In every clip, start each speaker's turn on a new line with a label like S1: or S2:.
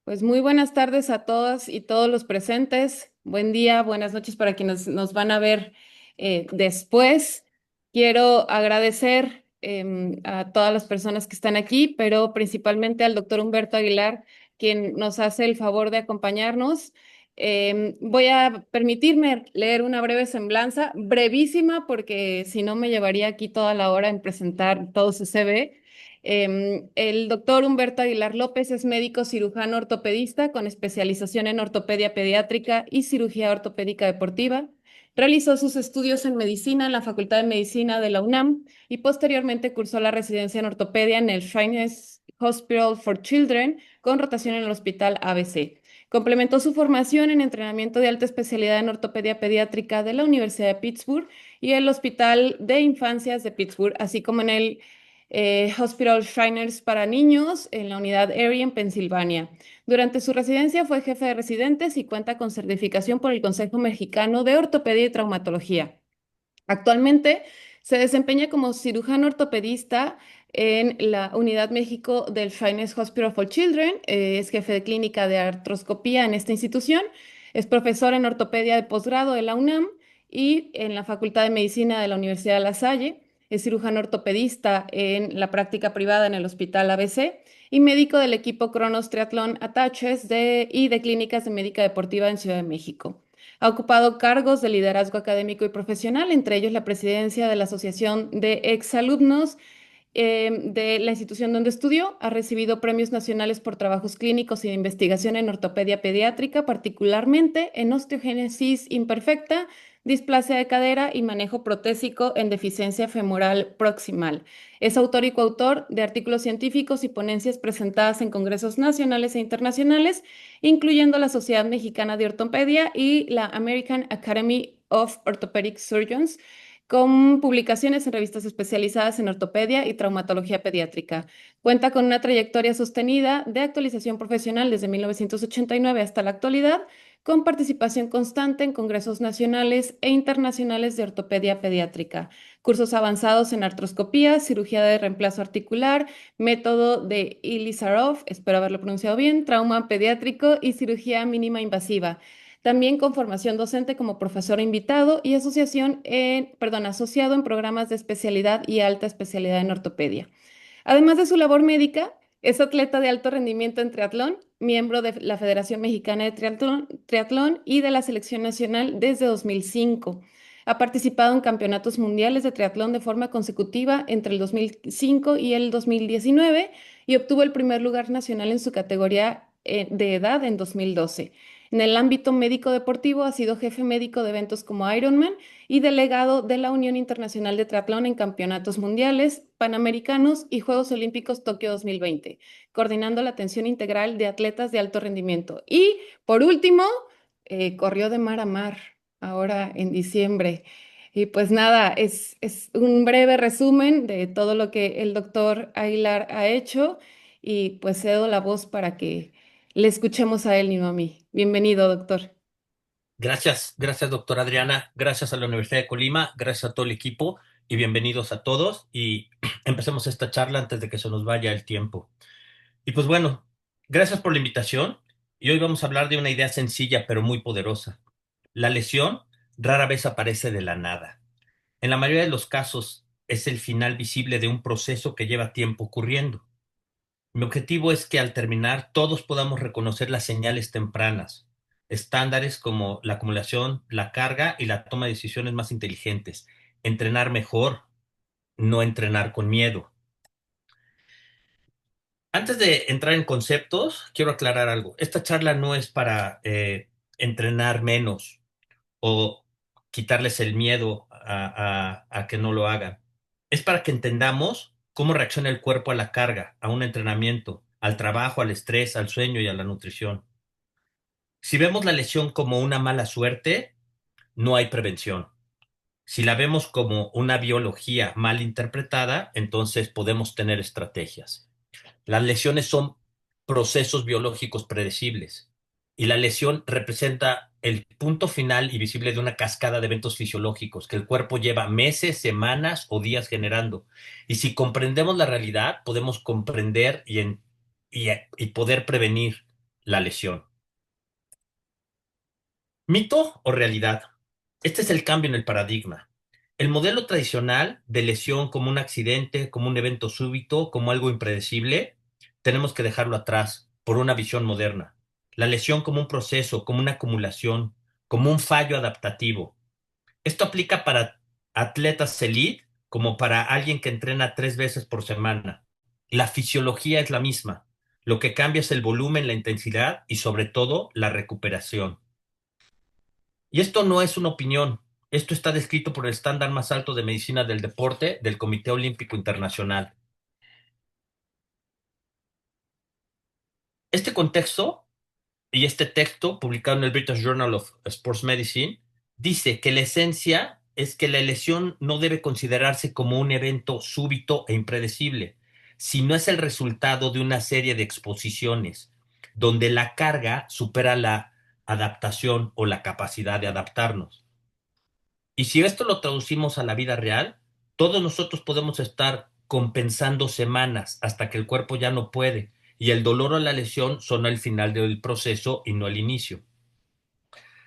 S1: Pues muy buenas tardes a todas y todos los presentes. Buen día, buenas noches para quienes nos van a ver después. Quiero agradecer a todas las personas que están aquí, pero principalmente al doctor Humberto Aguilar, quien nos hace el favor de acompañarnos. Voy a permitirme leer una breve semblanza, brevísima, porque si no me llevaría aquí toda la hora en presentar todo su CV. El doctor Humberto Aguilar López es médico cirujano ortopedista con especialización en ortopedia pediátrica y cirugía ortopédica deportiva. Realizó sus estudios en medicina en la Facultad de Medicina de la UNAM y posteriormente cursó la residencia en ortopedia en el Shriners Hospital for Children con rotación en el Hospital ABC. Complementó su formación en entrenamiento de alta especialidad en ortopedia pediátrica de la Universidad de Pittsburgh y el Hospital de Infancias de Pittsburgh, así como en el Hospital Shriners para niños en la unidad Erie en Pensilvania. Durante su residencia fue jefe de residentes y cuenta con certificación por el Consejo Mexicano de Ortopedia y Traumatología. Actualmente se desempeña como cirujano ortopedista en la Unidad México del Shriners Hospital for Children. Es jefe de clínica de artroscopía en esta institución. Es profesor en ortopedia de posgrado de la UNAM y en la Facultad de Medicina de la Universidad de La Salle. Es cirujano ortopedista en la práctica privada en el Hospital ABC y médico del equipo Cronos Triathlon Attaches y de clínicas de médica deportiva en Ciudad de México. Ha ocupado cargos de liderazgo académico y profesional, entre ellos la presidencia de la Asociación de Exalumnos de la institución donde estudió. Ha recibido premios nacionales por trabajos clínicos y de investigación en ortopedia pediátrica, particularmente en osteogénesis imperfecta, displasia de cadera y manejo protésico en deficiencia femoral proximal. Es autor y coautor de artículos científicos y ponencias presentadas en congresos nacionales e internacionales, incluyendo la Sociedad Mexicana de Ortopedia y la American Academy of Orthopedic Surgeons, con publicaciones en revistas especializadas en ortopedia y traumatología pediátrica. Cuenta con una trayectoria sostenida de actualización profesional desde 1989 hasta la actualidad, con participación constante en congresos nacionales e internacionales de ortopedia pediátrica, cursos avanzados en artroscopía, cirugía de reemplazo articular, método de Ilizarov, espero haberlo pronunciado bien, trauma pediátrico y cirugía mínima invasiva. También con formación docente como profesor invitado y asociado en programas de especialidad y alta especialidad en ortopedia. Además de su labor médica, es atleta de alto rendimiento en triatlón, miembro de la Federación Mexicana de Triatlón y de la Selección Nacional desde 2005. Ha participado en campeonatos mundiales de triatlón de forma consecutiva entre el 2005 y el 2019 y obtuvo el primer lugar nacional en su categoría de edad en 2012. En el ámbito médico deportivo ha sido jefe médico de eventos como Ironman y delegado de la Unión Internacional de Triatlón en campeonatos mundiales, panamericanos y Juegos Olímpicos Tokio 2020, coordinando la atención integral de atletas de alto rendimiento. Y por último, corrió de mar a mar ahora en diciembre. Y pues nada, es un breve resumen de todo lo que el doctor Aguilar ha hecho y pues cedo la voz para que le escuchemos a él y no a mí. Bienvenido, doctor.
S2: Gracias, doctora Adriana. Gracias a la Universidad de Colima, gracias a todo el equipo y bienvenidos a todos. Y empecemos esta charla antes de que se nos vaya el tiempo. Y pues bueno, gracias por la invitación. Y hoy vamos a hablar de una idea sencilla pero muy poderosa. La lesión rara vez aparece de la nada. En la mayoría de los casos es el final visible de un proceso que lleva tiempo ocurriendo. Mi objetivo es que al terminar todos podamos reconocer las señales tempranas, estándares como la acumulación, la carga y la toma de decisiones más inteligentes. Entrenar mejor, no entrenar con miedo. Antes de entrar en conceptos, quiero aclarar algo. Esta charla no es para entrenar menos o quitarles el miedo a que no lo hagan. Es para que entendamos cómo reacciona el cuerpo a la carga, a un entrenamiento, al trabajo, al estrés, al sueño y a la nutrición. Si vemos la lesión como una mala suerte, no hay prevención. Si la vemos como una biología mal interpretada, entonces podemos tener estrategias. Las lesiones son procesos biológicos predecibles y la lesión representa el punto final y visible de una cascada de eventos fisiológicos que el cuerpo lleva meses, semanas o días generando. Y si comprendemos la realidad, podemos comprender y poder prevenir. la lesión. ¿Mito o realidad? Este es el cambio en el paradigma. El modelo tradicional de lesión como un accidente, como un evento súbito, como algo impredecible, tenemos que dejarlo atrás por una visión moderna. La lesión como un proceso, como una acumulación, como un fallo adaptativo. Esto aplica para atletas elite como para alguien que entrena 3 veces por semana. La fisiología es la misma. Lo que cambia es el volumen, la intensidad y sobre todo la recuperación. Y esto no es una opinión. Esto está descrito por el estándar más alto de medicina del deporte del Comité Olímpico Internacional. Este contexto y este texto, publicado en el British Journal of Sports Medicine, dice que la esencia es que la lesión no debe considerarse como un evento súbito e impredecible, sino es el resultado de una serie de exposiciones donde la carga supera la adaptación o la capacidad de adaptarnos. Y si esto lo traducimos a la vida real, todos nosotros podemos estar compensando semanas hasta que el cuerpo ya no puede y el dolor o la lesión son el final del proceso y no el inicio.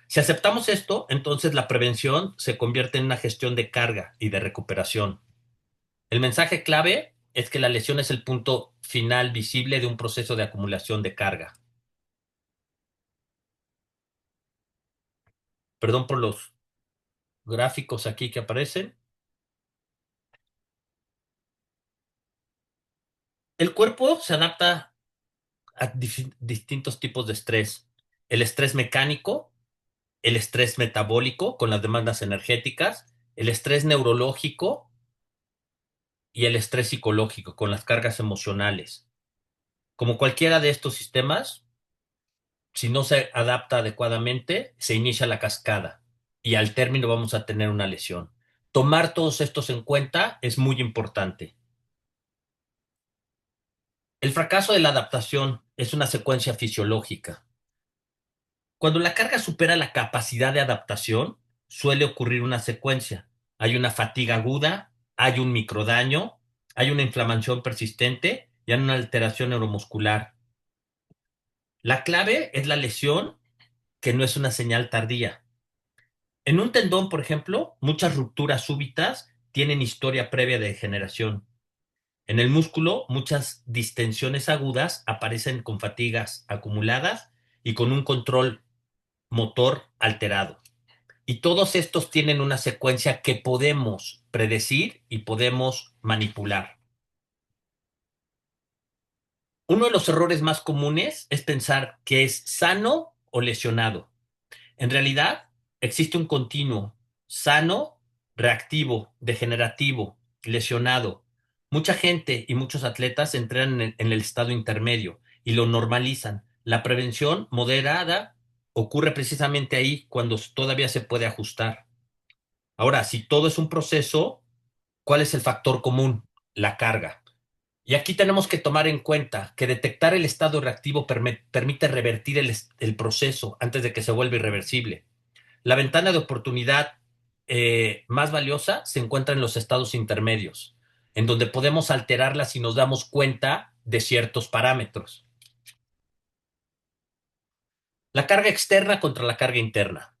S2: Si aceptamos esto, entonces la prevención se convierte en una gestión de carga y de recuperación. El mensaje clave es que la lesión es el punto final visible de un proceso de acumulación de carga. Perdón por los gráficos aquí que aparecen. El cuerpo se adapta a distintos tipos de estrés. El estrés mecánico, el estrés metabólico con las demandas energéticas, el estrés neurológico y el estrés psicológico con las cargas emocionales. Como cualquiera de estos sistemas, si no se adapta adecuadamente, se inicia la cascada y al término vamos a tener una lesión. Tomar todos estos en cuenta es muy importante. El fracaso de la adaptación es una secuencia fisiológica. Cuando la carga supera la capacidad de adaptación, suele ocurrir una secuencia. Hay una fatiga aguda, hay un microdaño, hay una inflamación persistente y hay una alteración neuromuscular. La clave es la lesión, que no es una señal tardía. En un tendón, por ejemplo, muchas rupturas súbitas tienen historia previa de degeneración. En el músculo, muchas distensiones agudas aparecen con fatigas acumuladas y con un control motor alterado. Y todos estos tienen una secuencia que podemos predecir y podemos manipular. Uno de los errores más comunes es pensar que es sano o lesionado. En realidad, existe un continuo sano, reactivo, degenerativo, lesionado. Mucha gente y muchos atletas entran en el estado intermedio y lo normalizan. La prevención moderada ocurre precisamente ahí cuando todavía se puede ajustar. Ahora, si todo es un proceso, ¿cuál es el factor común? La carga. Y aquí tenemos que tomar en cuenta que detectar el estado reactivo permite revertir el proceso antes de que se vuelva irreversible. La ventana de oportunidad más valiosa se encuentra en los estados intermedios, en donde podemos alterarla si nos damos cuenta de ciertos parámetros. La carga externa contra la carga interna.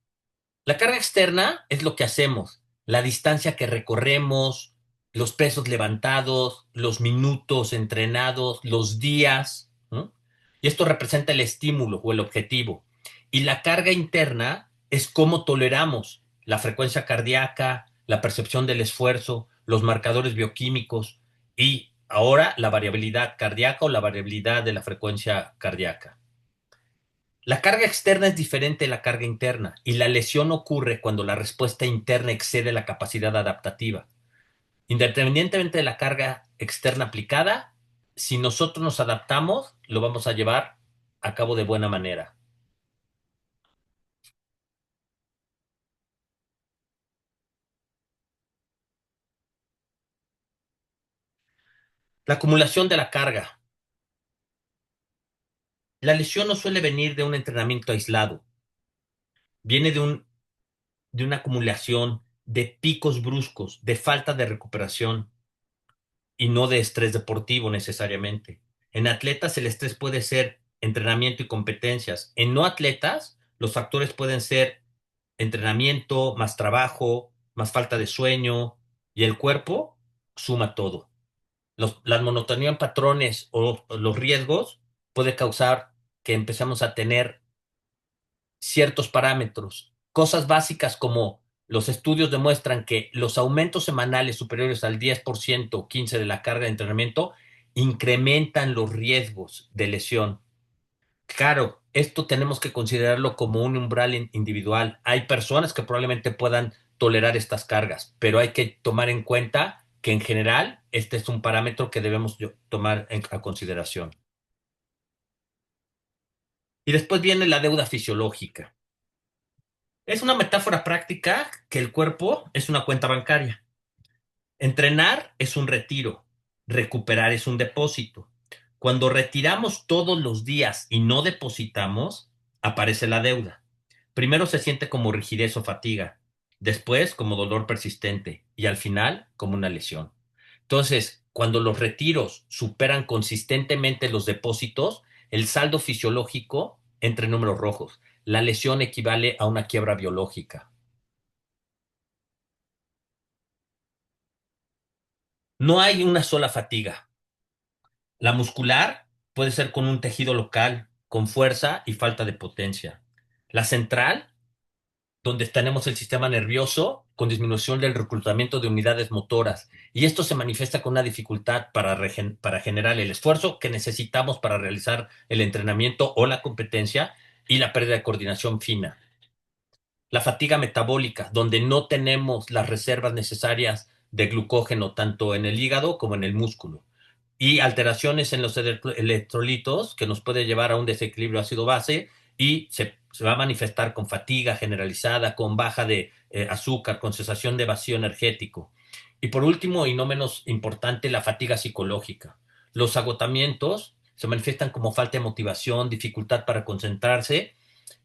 S2: La carga externa es lo que hacemos, la distancia que recorremos, los pesos levantados, los minutos entrenados, los días, ¿no? Y esto representa el estímulo o el objetivo. Y la carga interna es cómo toleramos la frecuencia cardíaca, la percepción del esfuerzo, los marcadores bioquímicos y ahora la variabilidad cardíaca o la variabilidad de la frecuencia cardíaca. La carga externa es diferente de la carga interna y la lesión ocurre cuando la respuesta interna excede la capacidad adaptativa. Independientemente de la carga externa aplicada, si nosotros nos adaptamos, lo vamos a llevar a cabo de buena manera. La acumulación de la carga. La lesión no suele venir de un entrenamiento aislado, viene de una acumulación de picos bruscos, de falta de recuperación y no de estrés deportivo necesariamente. En atletas el estrés puede ser entrenamiento y competencias. En no atletas, los factores pueden ser entrenamiento, más trabajo, más falta de sueño, y el cuerpo suma todo. La monotonía en patrones o los riesgos puede causar que empecemos a tener ciertos parámetros, cosas básicas como los estudios demuestran que los aumentos semanales superiores al 10% o 15% de la carga de entrenamiento incrementan los riesgos de lesión. Claro, esto tenemos que considerarlo como un umbral individual. Hay personas que probablemente puedan tolerar estas cargas, pero hay que tomar en cuenta que en general este es un parámetro que debemos tomar a consideración. Y después viene la deuda fisiológica. Es una metáfora práctica que el cuerpo es una cuenta bancaria. Entrenar es un retiro, recuperar es un depósito. Cuando retiramos todos los días y no depositamos, aparece la deuda. Primero se siente como rigidez o fatiga, después como dolor persistente y al final como una lesión. Entonces, cuando los retiros superan consistentemente los depósitos, el saldo fisiológico entra en números rojos. La lesión equivale a una quiebra biológica. No hay una sola fatiga. La muscular puede ser con un tejido local, con fuerza y falta de potencia. La central, donde tenemos el sistema nervioso, con disminución del reclutamiento de unidades motoras. Y esto se manifiesta con una dificultad para generar el esfuerzo que necesitamos para realizar el entrenamiento o la competencia y la pérdida de coordinación fina. La fatiga metabólica, donde no tenemos las reservas necesarias de glucógeno tanto en el hígado como en el músculo. Y alteraciones en los electrolitos que nos puede llevar a un desequilibrio ácido-base y se va a manifestar con fatiga generalizada, con baja de azúcar, con sensación de vacío energético. Y por último, y no menos importante, la fatiga psicológica. Los agotamientos se manifiestan como falta de motivación, dificultad para concentrarse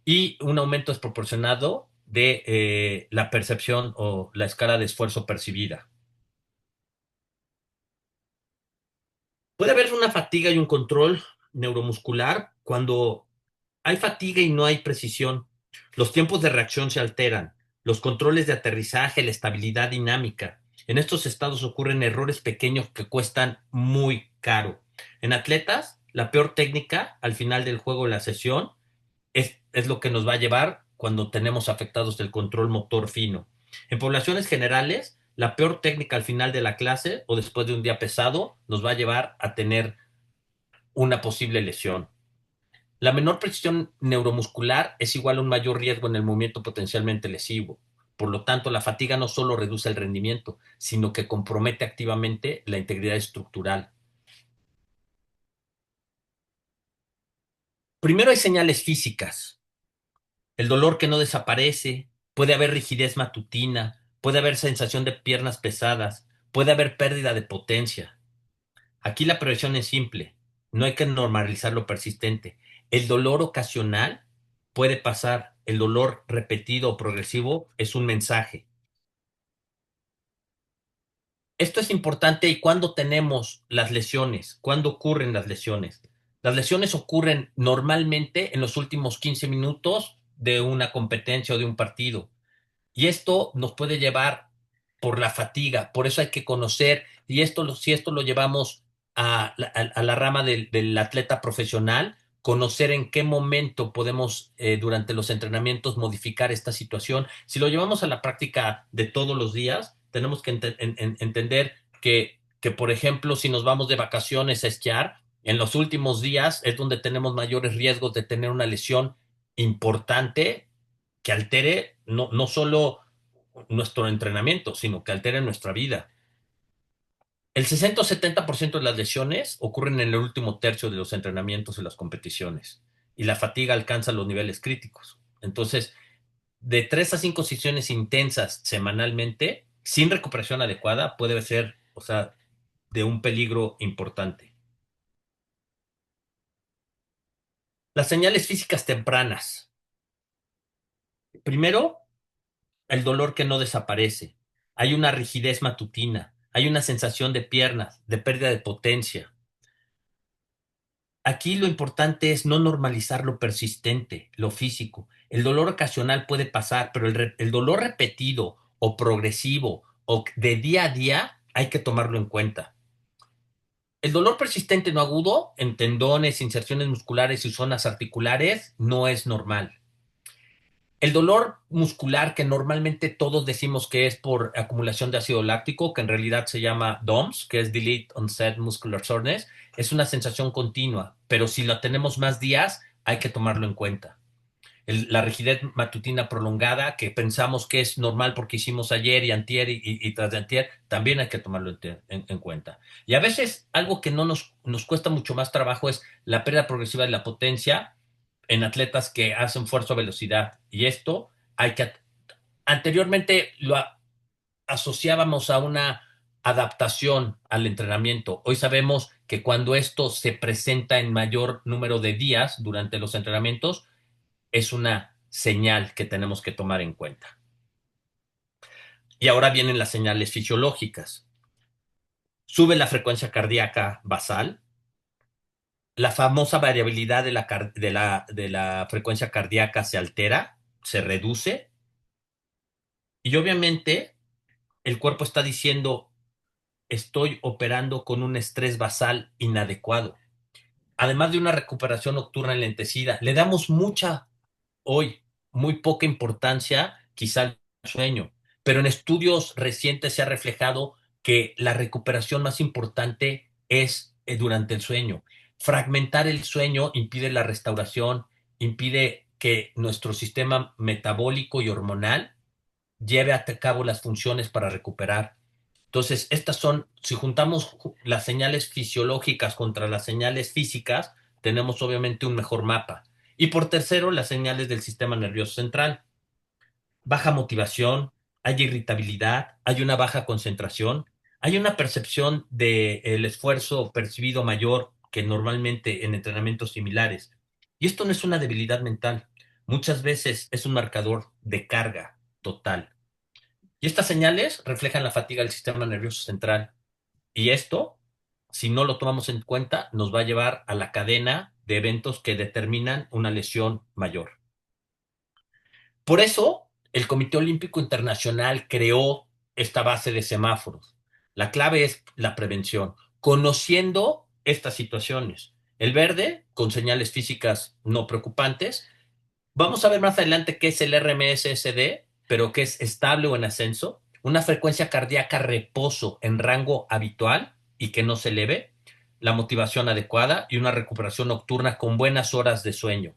S2: y un aumento desproporcionado de la percepción o la escala de esfuerzo percibida. Puede haber una fatiga y un control neuromuscular cuando hay fatiga y no hay precisión. Los tiempos de reacción se alteran, los controles de aterrizaje, la estabilidad dinámica. En estos estados ocurren errores pequeños que cuestan muy caro. En atletas, la peor técnica al final del juego de la sesión es lo que nos va a llevar cuando tenemos afectados el control motor fino. En poblaciones generales, la peor técnica al final de la clase o después de un día pesado nos va a llevar a tener una posible lesión. La menor precisión neuromuscular es igual a un mayor riesgo en el movimiento potencialmente lesivo. Por lo tanto, la fatiga no solo reduce el rendimiento, sino que compromete activamente la integridad estructural. Primero hay señales físicas. El dolor que no desaparece, puede haber rigidez matutina, puede haber sensación de piernas pesadas, puede haber pérdida de potencia. Aquí la prevención es simple, no hay que normalizar lo persistente. El dolor ocasional puede pasar, el dolor repetido o progresivo es un mensaje. Esto es importante y cuando tenemos las lesiones, cuando ocurren las lesiones. Las lesiones ocurren normalmente en los últimos 15 minutos de una competencia o de un partido. Y esto nos puede llevar por la fatiga, por eso hay que conocer, y si esto lo llevamos a la rama del atleta profesional, conocer en qué momento podemos durante los entrenamientos modificar esta situación. Si lo llevamos a la práctica de todos los días, tenemos que entender por ejemplo, si nos vamos de vacaciones a esquiar, en los últimos días es donde tenemos mayores riesgos de tener una lesión importante que altere no solo nuestro entrenamiento, sino que altere nuestra vida. El 60 o 70% de las lesiones ocurren en el último tercio de los entrenamientos y las competiciones, y la fatiga alcanza los niveles críticos. Entonces, de 3 a 5 sesiones intensas semanalmente, sin recuperación adecuada, puede ser, o sea, de un peligro importante. Las señales físicas tempranas. Primero, el dolor que no desaparece. Hay una rigidez matutina, hay una sensación de piernas, de pérdida de potencia. Aquí lo importante es no normalizar lo persistente, lo físico. El dolor ocasional puede pasar, pero el dolor repetido o progresivo o de día a día hay que tomarlo en cuenta. El dolor persistente no agudo en tendones, inserciones musculares y zonas articulares no es normal. El dolor muscular, que normalmente todos decimos que es por acumulación de ácido láctico, que en realidad se llama DOMS, que es Delayed Onset Muscular Soreness, es una sensación continua, pero si la tenemos más días, hay que tomarlo en cuenta. La rigidez matutina prolongada, que pensamos que es normal porque hicimos ayer y antier y tras de antier, también hay que tomarlo en cuenta. Y a veces algo que no nos cuesta mucho más trabajo es la pérdida progresiva de la potencia en atletas que hacen fuerza o velocidad. Y esto hay que, anteriormente asociábamos a una adaptación al entrenamiento. Hoy sabemos que cuando esto se presenta en mayor número de días durante los entrenamientos, es una señal que tenemos que tomar en cuenta. Y ahora vienen las señales fisiológicas. Sube la frecuencia cardíaca basal, la famosa variabilidad de la frecuencia cardíaca se altera, se reduce, y obviamente el cuerpo está diciendo, estoy operando con un estrés basal inadecuado. Además de una recuperación nocturna enlentecida, le damos hoy, muy poca importancia quizá al sueño, pero en estudios recientes se ha reflejado que la recuperación más importante es durante el sueño. Fragmentar el sueño impide la restauración, impide que nuestro sistema metabólico y hormonal lleve a cabo las funciones para recuperar. Entonces, estas son, si juntamos las señales fisiológicas contra las señales físicas, tenemos obviamente un mejor mapa. Y por tercero, las señales del sistema nervioso central. Baja motivación, hay irritabilidad, hay una baja concentración, hay una percepción del esfuerzo percibido mayor que normalmente en entrenamientos similares. Y esto no es una debilidad mental, muchas veces es un marcador de carga total. Y estas señales reflejan la fatiga del sistema nervioso central. Y esto, si no lo tomamos en cuenta, nos va a llevar a la cadena de eventos que determinan una lesión mayor. Por eso, el Comité Olímpico Internacional creó esta base de semáforos. La clave es la prevención, conociendo estas situaciones. El verde, con señales físicas no preocupantes. Vamos a ver más adelante qué es el RMSSD, pero que es estable o en ascenso, una frecuencia cardíaca reposo en rango habitual y que no se eleve, la motivación adecuada y una recuperación nocturna con buenas horas de sueño.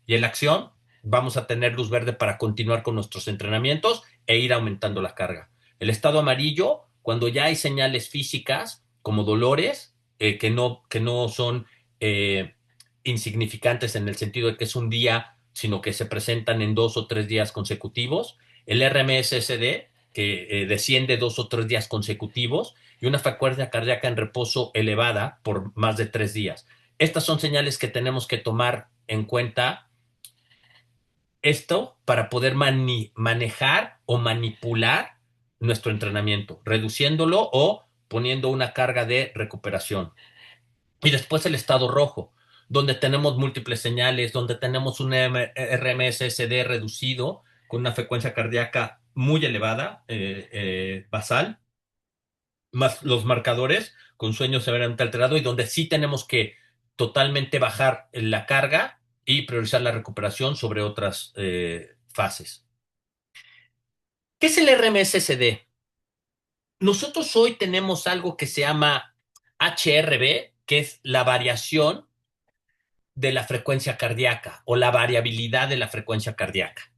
S2: Y en la acción vamos a tener luz verde para continuar con nuestros entrenamientos e ir aumentando la carga. El estado amarillo, cuando ya hay señales físicas como dolores, que no son eh, insignificantes en el sentido de que es un día, sino que se presentan en 2 o 3 días consecutivos. El RMSSD, que desciende 2 o 3 días consecutivos, y una frecuencia cardíaca en reposo elevada por más de 3 días. Estas son señales que tenemos que tomar en cuenta esto para poder manejar o manipular nuestro entrenamiento, reduciéndolo o poniendo una carga de recuperación. Y después el estado rojo, donde tenemos múltiples señales, donde tenemos un RMSSD reducido con una frecuencia cardíaca muy elevada, basal, más los marcadores con sueño severamente alterado y donde sí tenemos que totalmente bajar la carga y priorizar la recuperación sobre otras fases. ¿Qué es el RMSSD? Nosotros hoy tenemos algo que se llama HRV, que es la variación de la frecuencia cardíaca o la variabilidad de la frecuencia cardíaca.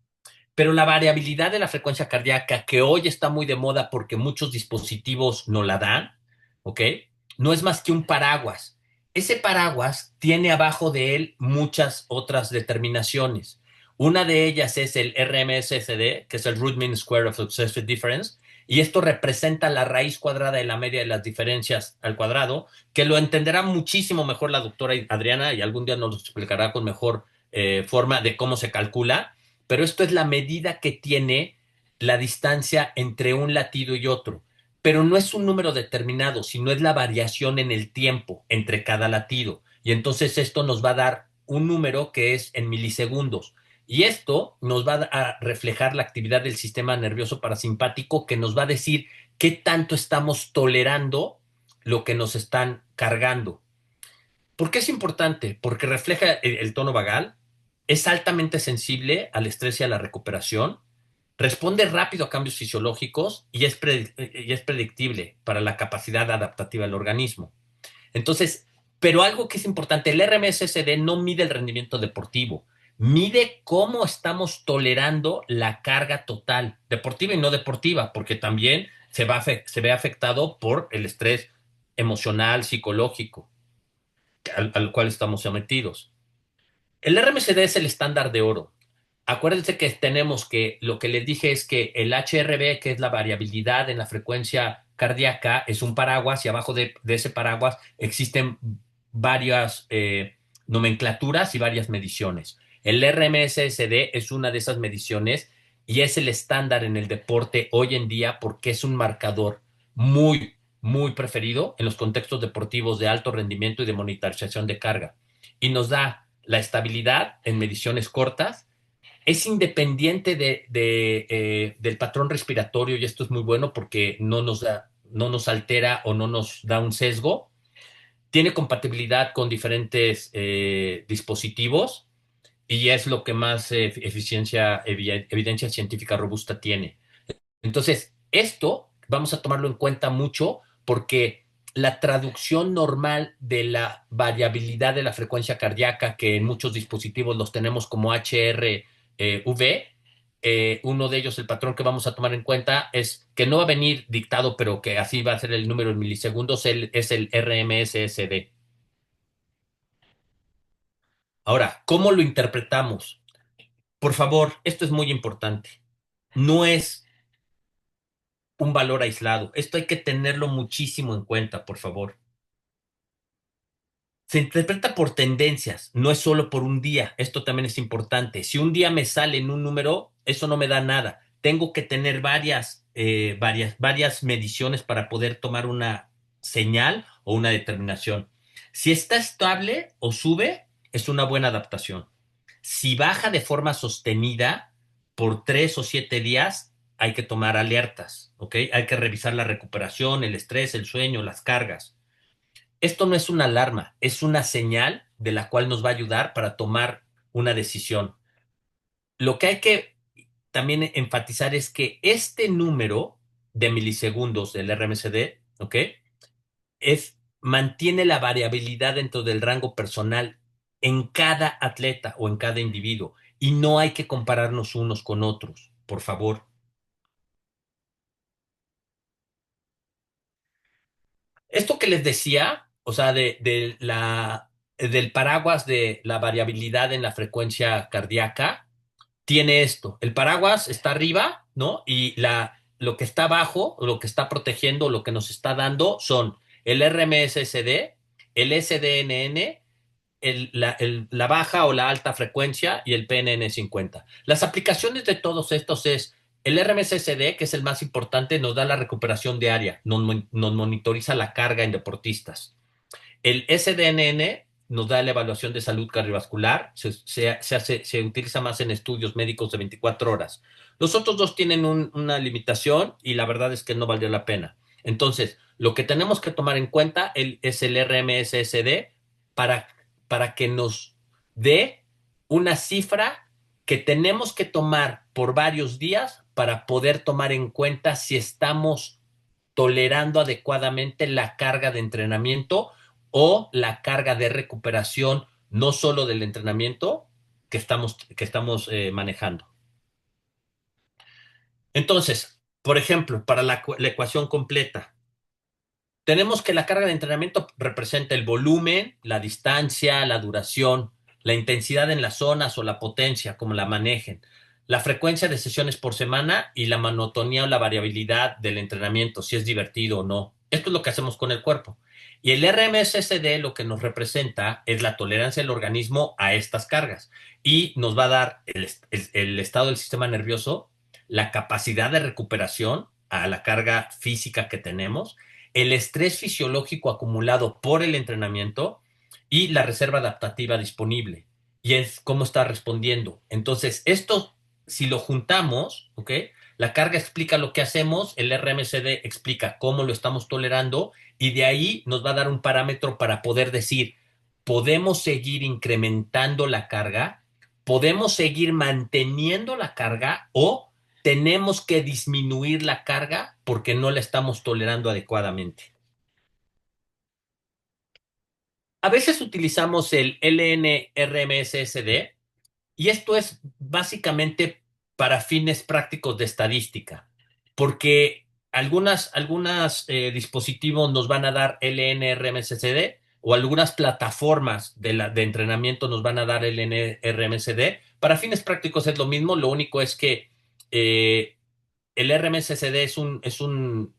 S2: Pero la variabilidad de la frecuencia cardíaca, que hoy está muy de moda porque muchos dispositivos no la dan, ¿ok? No es más que un paraguas. Ese paraguas tiene abajo de él muchas otras determinaciones. Una de ellas es el RMSSD, que es el Root Mean Square of Successive Difference, y esto representa la raíz cuadrada de la media de las diferencias al cuadrado, que lo entenderá muchísimo mejor la doctora Adriana y algún día nos lo explicará con mejor forma de cómo se calcula, pero esto es la medida que tiene la distancia entre un latido y otro. Pero no es un número determinado, sino es la variación en el tiempo entre cada latido. Y entonces esto nos va a dar un número que es en milisegundos. Y esto nos va a reflejar la actividad del sistema nervioso parasimpático que nos va a decir qué tanto estamos tolerando lo que nos están cargando. ¿Por qué es importante? Porque refleja el tono vagal, es altamente sensible al estrés y a la recuperación, responde rápido a cambios fisiológicos y es predictible para la capacidad adaptativa del organismo. Entonces, pero algo que es importante, el RMSSD no mide el rendimiento deportivo, mide cómo estamos tolerando la carga total, deportiva y no deportiva, porque también se ve afectado por el estrés emocional, psicológico, al cual estamos sometidos. El RMCD es el estándar de oro. Acuérdense que tenemos que, lo que les dije es que el HRV, que es la variabilidad en la frecuencia cardíaca, es un paraguas y abajo de ese paraguas existen varias nomenclaturas y varias mediciones. El RMSSD es una de esas mediciones y es el estándar en el deporte hoy en día porque es un marcador muy preferido en los contextos deportivos de alto rendimiento y de monitorización de carga. Y nos da la estabilidad en mediciones cortas, es independiente del patrón respiratorio y esto es muy bueno porque no nos altera o no nos da un sesgo. Tiene compatibilidad con diferentes dispositivos y es lo que más evidencia científica robusta tiene. Entonces, esto vamos a tomarlo en cuenta mucho porque la traducción normal de la variabilidad de la frecuencia cardíaca, que en muchos dispositivos los tenemos como HRV, uno de ellos, el patrón que vamos a tomar en cuenta, es que no va a venir dictado, pero que así va a ser el número en milisegundos, es el RMSSD. Ahora, ¿cómo lo interpretamos? Por favor, esto es muy importante. No es un valor aislado. Esto hay que tenerlo muchísimo en cuenta, por favor. Se interpreta por tendencias, no es solo por un día. Esto también es importante. Si un día me sale en un número, eso no me da nada. Tengo que tener varias mediciones para poder tomar una señal o una determinación. Si está estable o sube, es una buena adaptación. Si baja de forma sostenida por 3 o 7 días, hay que tomar alertas, ¿ok? Hay que revisar la recuperación, el estrés, el sueño, las cargas. Esto no es una alarma, es una señal de la cual nos va a ayudar para tomar una decisión. Lo que hay que también enfatizar es que este número de milisegundos del RMCD, ¿ok? Mantiene la variabilidad dentro del rango personal en cada atleta o en cada individuo y no hay que compararnos unos con otros, por favor. Esto que les decía, o sea, del paraguas de la variabilidad en la frecuencia cardíaca, tiene esto. El paraguas está arriba, ¿no? Y lo que está abajo, lo que está protegiendo, lo que nos está dando son el RMSSD, el SDNN, la baja o la alta frecuencia y el PNN50. Las aplicaciones de todos estos es el RMSSD, que es el más importante, nos da la recuperación diaria, nos monitoriza la carga en deportistas. El SDNN nos da la evaluación de salud cardiovascular, se utiliza más en estudios médicos de 24 horas. Los otros dos tienen una limitación y la verdad es que no valió la pena. Entonces, lo que tenemos que tomar en cuenta es el RMSSD para, para que nos dé una cifra que tenemos que tomar por varios días para poder tomar en cuenta si estamos tolerando adecuadamente la carga de entrenamiento o la carga de recuperación, no solo del entrenamiento que estamos manejando. Entonces, por ejemplo, para la ecuación completa, tenemos que la carga de entrenamiento representa el volumen, la distancia, la duración, la intensidad en las zonas o la potencia, como la manejen, la frecuencia de sesiones por semana y la monotonía o la variabilidad del entrenamiento, si es divertido o no. Esto es lo que hacemos con el cuerpo. Y el RMSSD lo que nos representa es la tolerancia del organismo a estas cargas y nos va a dar el estado del sistema nervioso, la capacidad de recuperación a la carga física que tenemos, el estrés fisiológico acumulado por el entrenamiento y la reserva adaptativa disponible. Y es cómo está respondiendo. Entonces, esto, si lo juntamos, ¿ok? La carga explica lo que hacemos, el RMCD explica cómo lo estamos tolerando y de ahí nos va a dar un parámetro para poder decir, podemos seguir incrementando la carga, podemos seguir manteniendo la carga o tenemos que disminuir la carga porque no la estamos tolerando adecuadamente. A veces utilizamos el LNRMSSD y esto es básicamente para fines prácticos de estadística, porque algunas dispositivos nos van a dar LNRMSD o algunas plataformas de entrenamiento nos van a dar LNRMSD. Para fines prácticos es lo mismo, lo único es que el RMSD es un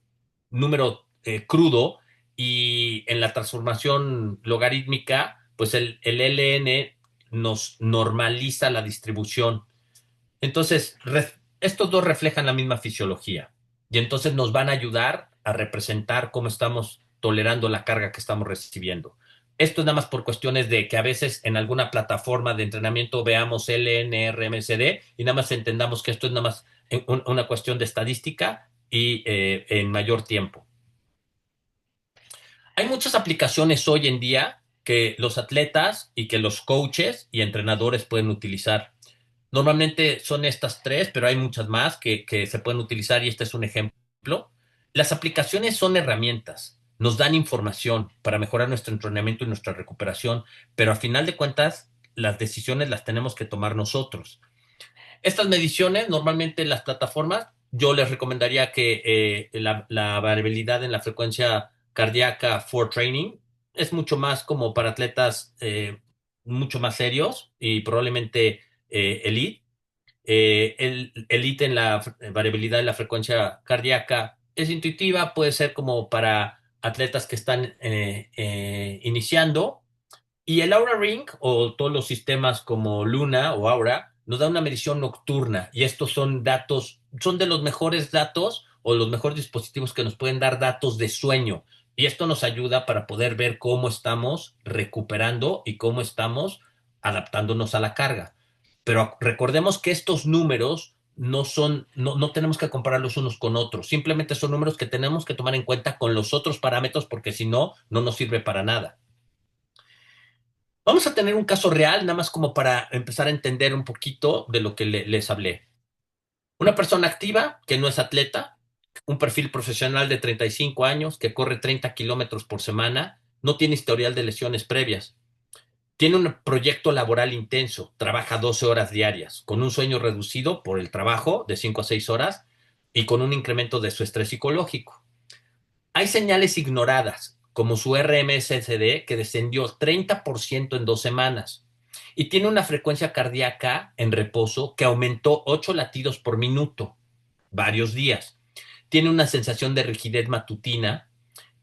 S2: número crudo y en la transformación logarítmica, pues el LN nos normaliza la distribución. Entonces, estos dos reflejan la misma fisiología y entonces nos van a ayudar a representar cómo estamos tolerando la carga que estamos recibiendo. Esto es nada más por cuestiones de que a veces en alguna plataforma de entrenamiento veamos LNRMCD y nada más entendamos que esto es nada más una cuestión de estadística y en mayor tiempo. Hay muchas aplicaciones hoy en día que los atletas y que los coaches y entrenadores pueden utilizar. Normalmente son estas tres, pero hay muchas más que se pueden utilizar y este es un ejemplo. Las aplicaciones son herramientas, nos dan información para mejorar nuestro entrenamiento y nuestra recuperación, pero a final de cuentas las decisiones las tenemos que tomar nosotros. Estas mediciones, normalmente en las plataformas, yo les recomendaría que la variabilidad en la frecuencia cardíaca for training es mucho más como para atletas mucho más serios y probablemente elite. El elite en la variabilidad de la frecuencia cardíaca es intuitiva, puede ser como para atletas que están iniciando y el Aura Ring o todos los sistemas como Luna o Aura nos da una medición nocturna y estos son datos, son de los mejores datos o los mejores dispositivos que nos pueden dar datos de sueño. Y esto nos ayuda para poder ver cómo estamos recuperando y cómo estamos adaptándonos a la carga. Pero recordemos que estos números no tenemos que compararlos unos con otros. Simplemente son números que tenemos que tomar en cuenta con los otros parámetros porque si no, no nos sirve para nada. Vamos a tener un caso real, nada más como para empezar a entender un poquito de lo que les hablé. Una persona activa que no es atleta, un perfil profesional de 35 años que corre 30 kilómetros por semana, no tiene historial de lesiones previas, tiene un proyecto laboral intenso, trabaja 12 horas diarias, con un sueño reducido por el trabajo de 5 a 6 horas y con un incremento de su estrés psicológico. Hay señales ignoradas, como su RMSD, que descendió 30% en 2 semanas, y tiene una frecuencia cardíaca en reposo que aumentó 8 latidos por minuto, varios días. Tiene una sensación de rigidez matutina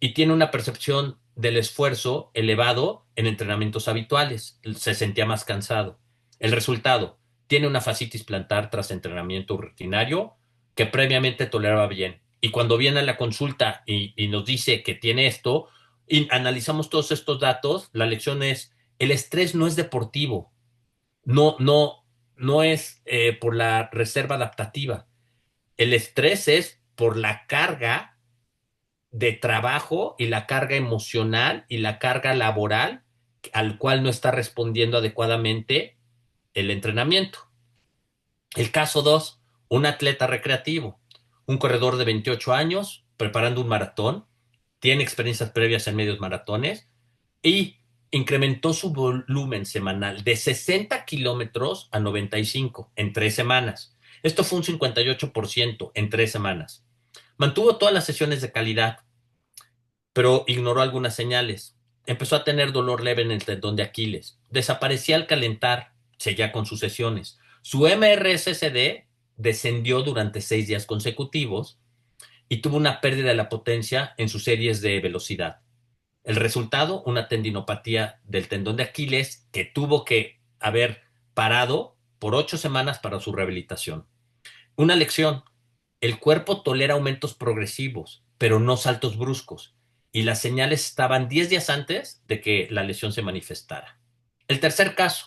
S2: y tiene una percepción del esfuerzo elevado en entrenamientos habituales. Se sentía más cansado. El resultado, tiene una fascitis plantar tras entrenamiento rutinario que previamente toleraba bien. Y cuando viene a la consulta y nos dice que tiene esto, y analizamos todos estos datos, la lección es, el estrés no es deportivo, no es por la reserva adaptativa. El estrés es por la carga de trabajo y la carga emocional y la carga laboral al cual no está respondiendo adecuadamente el entrenamiento. El caso 2, un atleta recreativo, un corredor de 28 años preparando un maratón, tiene experiencias previas en medios maratones y incrementó su volumen semanal de 60 kilómetros a 95 en 3 semanas. Esto fue un 58% en 3 semanas. Mantuvo todas las sesiones de calidad, pero ignoró algunas señales. Empezó a tener dolor leve en el tendón de Aquiles. Desaparecía al calentar, seguía con sus sesiones. Su MRSSD descendió durante 6 días consecutivos y tuvo una pérdida de la potencia en sus series de velocidad. El resultado, una tendinopatía del tendón de Aquiles que tuvo que haber parado por 8 semanas para su rehabilitación. Una lección, el cuerpo tolera aumentos progresivos, pero no saltos bruscos. y las señales estaban 10 días antes de que la lesión se manifestara. El tercer caso,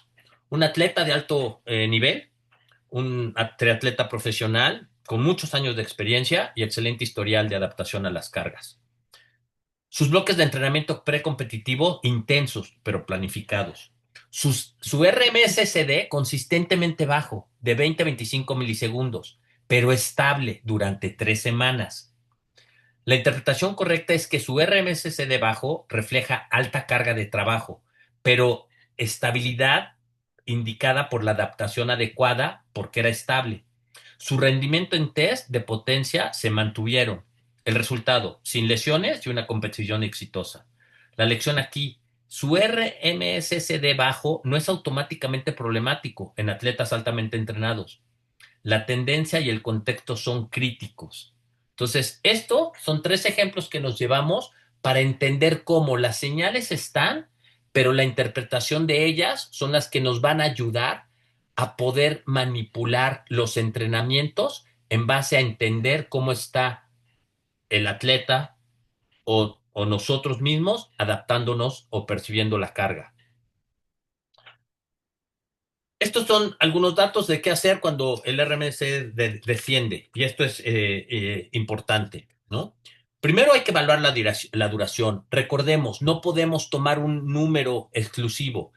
S2: un atleta de alto nivel, un triatleta profesional con muchos años de experiencia y excelente historial de adaptación a las cargas. Sus bloques de entrenamiento precompetitivo intensos, pero planificados. Su RMSSD consistentemente bajo, de 20 a 25 milisegundos, pero estable durante 3 semanas. La interpretación correcta es que su RMSSD bajo refleja alta carga de trabajo, pero estabilidad indicada por la adaptación adecuada porque era estable. Su rendimiento en test de potencia se mantuvieron. El resultado, sin lesiones y una competición exitosa. La lección aquí, su RMSSD bajo no es automáticamente problemático en atletas altamente entrenados. La tendencia y el contexto son críticos. Entonces, esto son 3 ejemplos que nos llevamos para entender cómo las señales están, pero la interpretación de ellas son las que nos van a ayudar a poder manipular los entrenamientos en base a entender cómo está el atleta o nosotros mismos adaptándonos o percibiendo la carga. Estos son algunos datos de qué hacer cuando el RMS desciende, y esto es importante, ¿no? Primero hay que evaluar la duración. Recordemos, no podemos tomar un número exclusivo.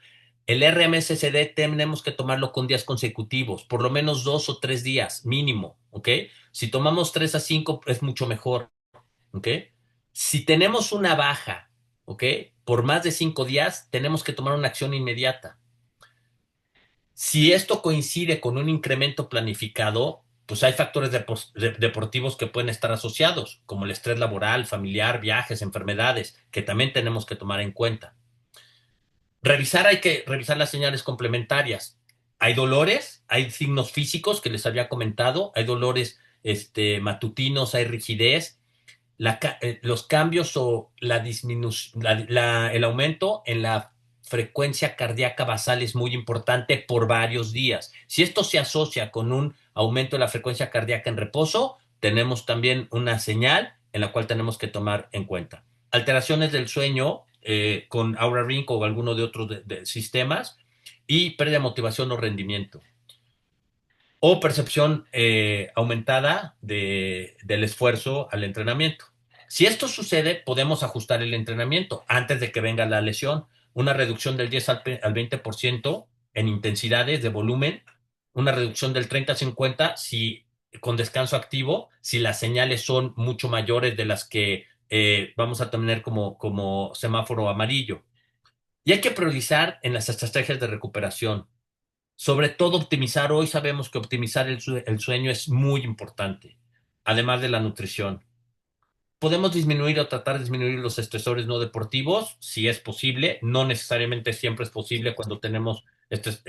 S2: El RMSCD tenemos que tomarlo con días consecutivos, por lo menos 2 o 3 días mínimo, ¿ok? Si tomamos 3 a 5 es mucho mejor, ¿ok? Si tenemos una baja, ¿ok? Por más de 5 días, tenemos que tomar una acción inmediata. Si esto coincide con un incremento planificado, pues hay factores deportivos que pueden estar asociados, como el estrés laboral, familiar, viajes, enfermedades, que también tenemos que tomar en cuenta. Hay que revisar las señales complementarias. Hay dolores, hay signos físicos que les había comentado, hay dolores matutinos, hay rigidez, los cambios o la disminución, el aumento en la frecuencia cardíaca basal es muy importante por varios días. Si esto se asocia con un aumento de la frecuencia cardíaca en reposo, tenemos también una señal en la cual tenemos que tomar en cuenta. Alteraciones del sueño con Aura Ring o alguno de otros de sistemas y pérdida de motivación o rendimiento o percepción aumentada del esfuerzo al entrenamiento. Si esto sucede, podemos ajustar el entrenamiento antes de que venga la lesión. Una reducción del 10 al 20% en intensidades de volumen, una reducción del 30 al 50 si con descanso activo, si las señales son mucho mayores de las que vamos a tener como semáforo amarillo. Y hay que priorizar en las estrategias de recuperación. Sobre todo optimizar, hoy sabemos que optimizar el sueño es muy importante, además de la nutrición. Podemos disminuir o tratar de disminuir los estresores no deportivos, si es posible. No necesariamente siempre es posible cuando tenemos estos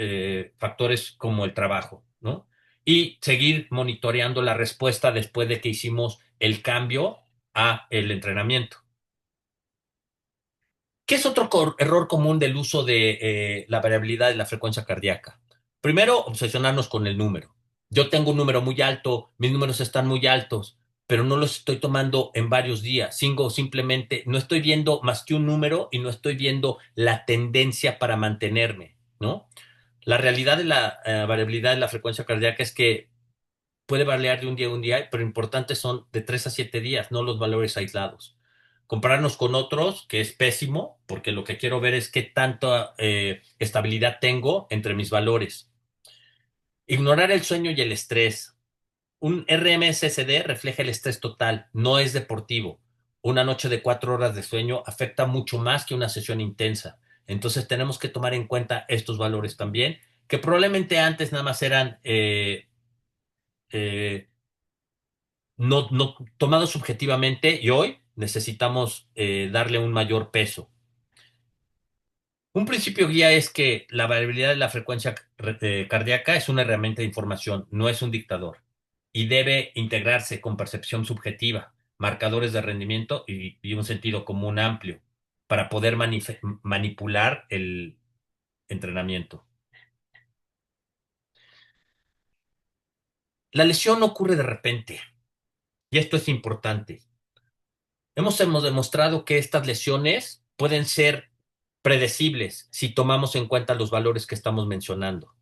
S2: factores como el trabajo, ¿no? Y seguir monitoreando la respuesta después de que hicimos el cambio a el entrenamiento. ¿Qué es otro error común del uso de la variabilidad de la frecuencia cardíaca? Primero, obsesionarnos con el número. Yo tengo un número muy alto, mis números están muy altos, pero no los estoy tomando en varios días. Simplemente no estoy viendo más que un número y no estoy viendo la tendencia para mantenerme, ¿no? La realidad de la variabilidad de la frecuencia cardíaca es que puede variar de un día a un día, pero importantes son de 3 a 7 días, no los valores aislados. Compararnos con otros, que es pésimo, porque lo que quiero ver es qué tanta estabilidad tengo entre mis valores. Ignorar el sueño y el estrés. Un RMSSD refleja el estrés total, no es deportivo. Una noche de 4 horas de sueño afecta mucho más que una sesión intensa. Entonces tenemos que tomar en cuenta estos valores también, que probablemente antes nada más eran eh, no tomado subjetivamente y hoy necesitamos darle un mayor peso. Un principio guía es que la variabilidad de la frecuencia cardíaca es una herramienta de información, no es un dictador, y debe integrarse con percepción subjetiva, marcadores de rendimiento y un sentido común amplio para poder manipular el entrenamiento. La lesión no ocurre de repente, y esto es importante. Hemos demostrado que estas lesiones pueden ser predecibles si tomamos en cuenta los valores que estamos mencionando.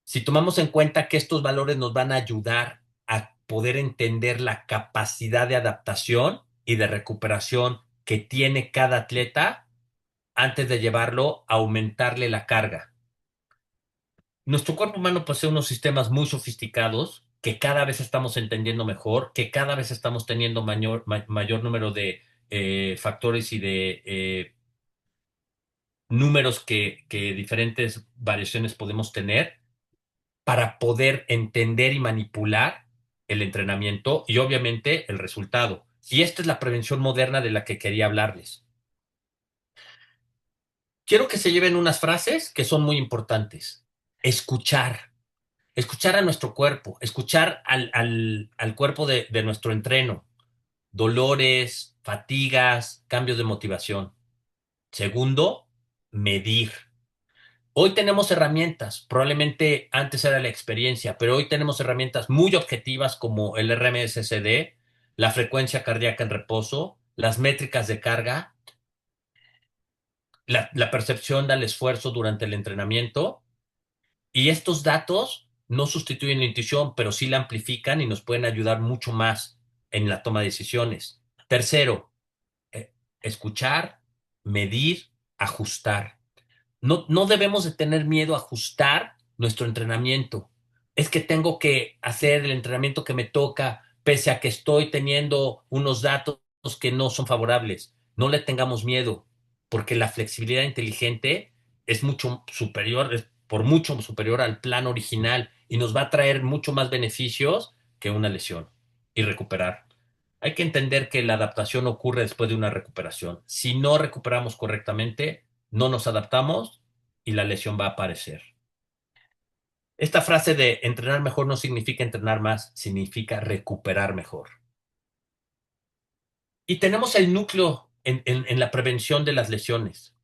S2: Si tomamos en cuenta que estos valores nos van a ayudar a poder entender la capacidad de adaptación y de recuperación que tiene cada atleta antes de llevarlo a aumentarle la carga. Nuestro cuerpo humano posee unos sistemas muy sofisticados que cada vez estamos entendiendo mejor, que cada vez estamos teniendo mayor número de factores y de números que diferentes variaciones podemos tener para poder entender y manipular el entrenamiento y obviamente el resultado. Y esta es la prevención moderna de la que quería hablarles. Quiero que se lleven unas frases que son muy importantes. Escuchar. Escuchar a nuestro cuerpo, escuchar al cuerpo de nuestro entreno, dolores, fatigas, cambios de motivación. Segundo, medir. Hoy tenemos herramientas, probablemente antes era la experiencia, pero hoy tenemos herramientas muy objetivas como el RMSCD, la frecuencia cardíaca en reposo, las métricas de carga, la percepción del esfuerzo durante el entrenamiento. Y estos datos no sustituyen la intuición, pero sí la amplifican y nos pueden ayudar mucho más en la toma de decisiones. Tercero, eh, escuchar, medir, ajustar. No debemos de tener miedo a ajustar nuestro entrenamiento. Es que tengo que hacer el entrenamiento que me toca, pese a que estoy teniendo unos datos que no son favorables. No le tengamos miedo, porque la flexibilidad inteligente es mucho superior, es por mucho superior al plan original y nos va a traer mucho más beneficios que una lesión y recuperar. Hay que entender que la adaptación ocurre después de una recuperación. Si no recuperamos correctamente, no nos adaptamos y la lesión va a aparecer. Esta frase de entrenar mejor no significa entrenar más, significa recuperar mejor. Y tenemos el núcleo en la prevención de las lesiones.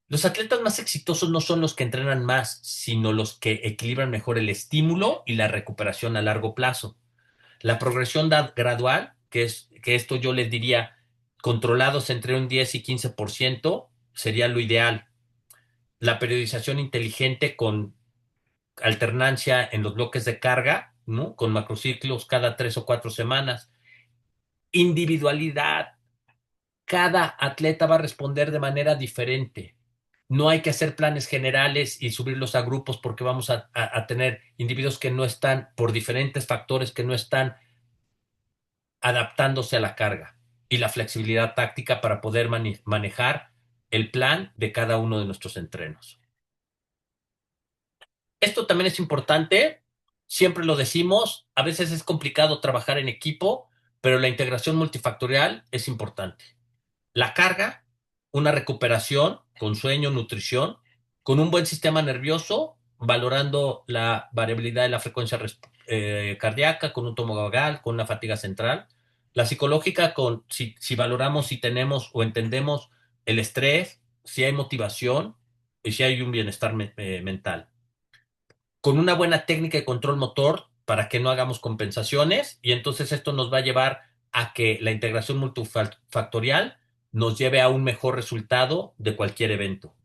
S2: Los atletas más exitosos no son los que entrenan más, sino los que equilibran mejor el estímulo y la recuperación a largo plazo. La progresión gradual, que esto yo les diría, controlados entre un 10 y 15%, sería lo ideal. La periodización inteligente con alternancia en los bloques de carga, ¿no? Con macrociclos cada 3 o 4 semanas. Individualidad. Cada atleta va a responder de manera diferente. No hay que hacer planes generales y subirlos a grupos porque vamos a tener individuos que no están, por diferentes factores, que no están adaptándose a la carga y la flexibilidad táctica para poder manejar el plan de cada uno de nuestros entrenos. Esto también es importante, siempre lo decimos, a veces es complicado trabajar en equipo, pero la integración multifactorial es importante. La carga, una recuperación con sueño, nutrición, con un buen sistema nervioso, valorando la variabilidad de la frecuencia cardíaca, con un tomo vagal, con una fatiga central. La psicológica, con si valoramos, si tenemos o entendemos el estrés, si hay motivación y si hay un bienestar mental con una buena técnica de control motor para que no hagamos compensaciones y entonces esto nos va a llevar a que la integración multifactorial nos lleve a un mejor resultado de cualquier evento.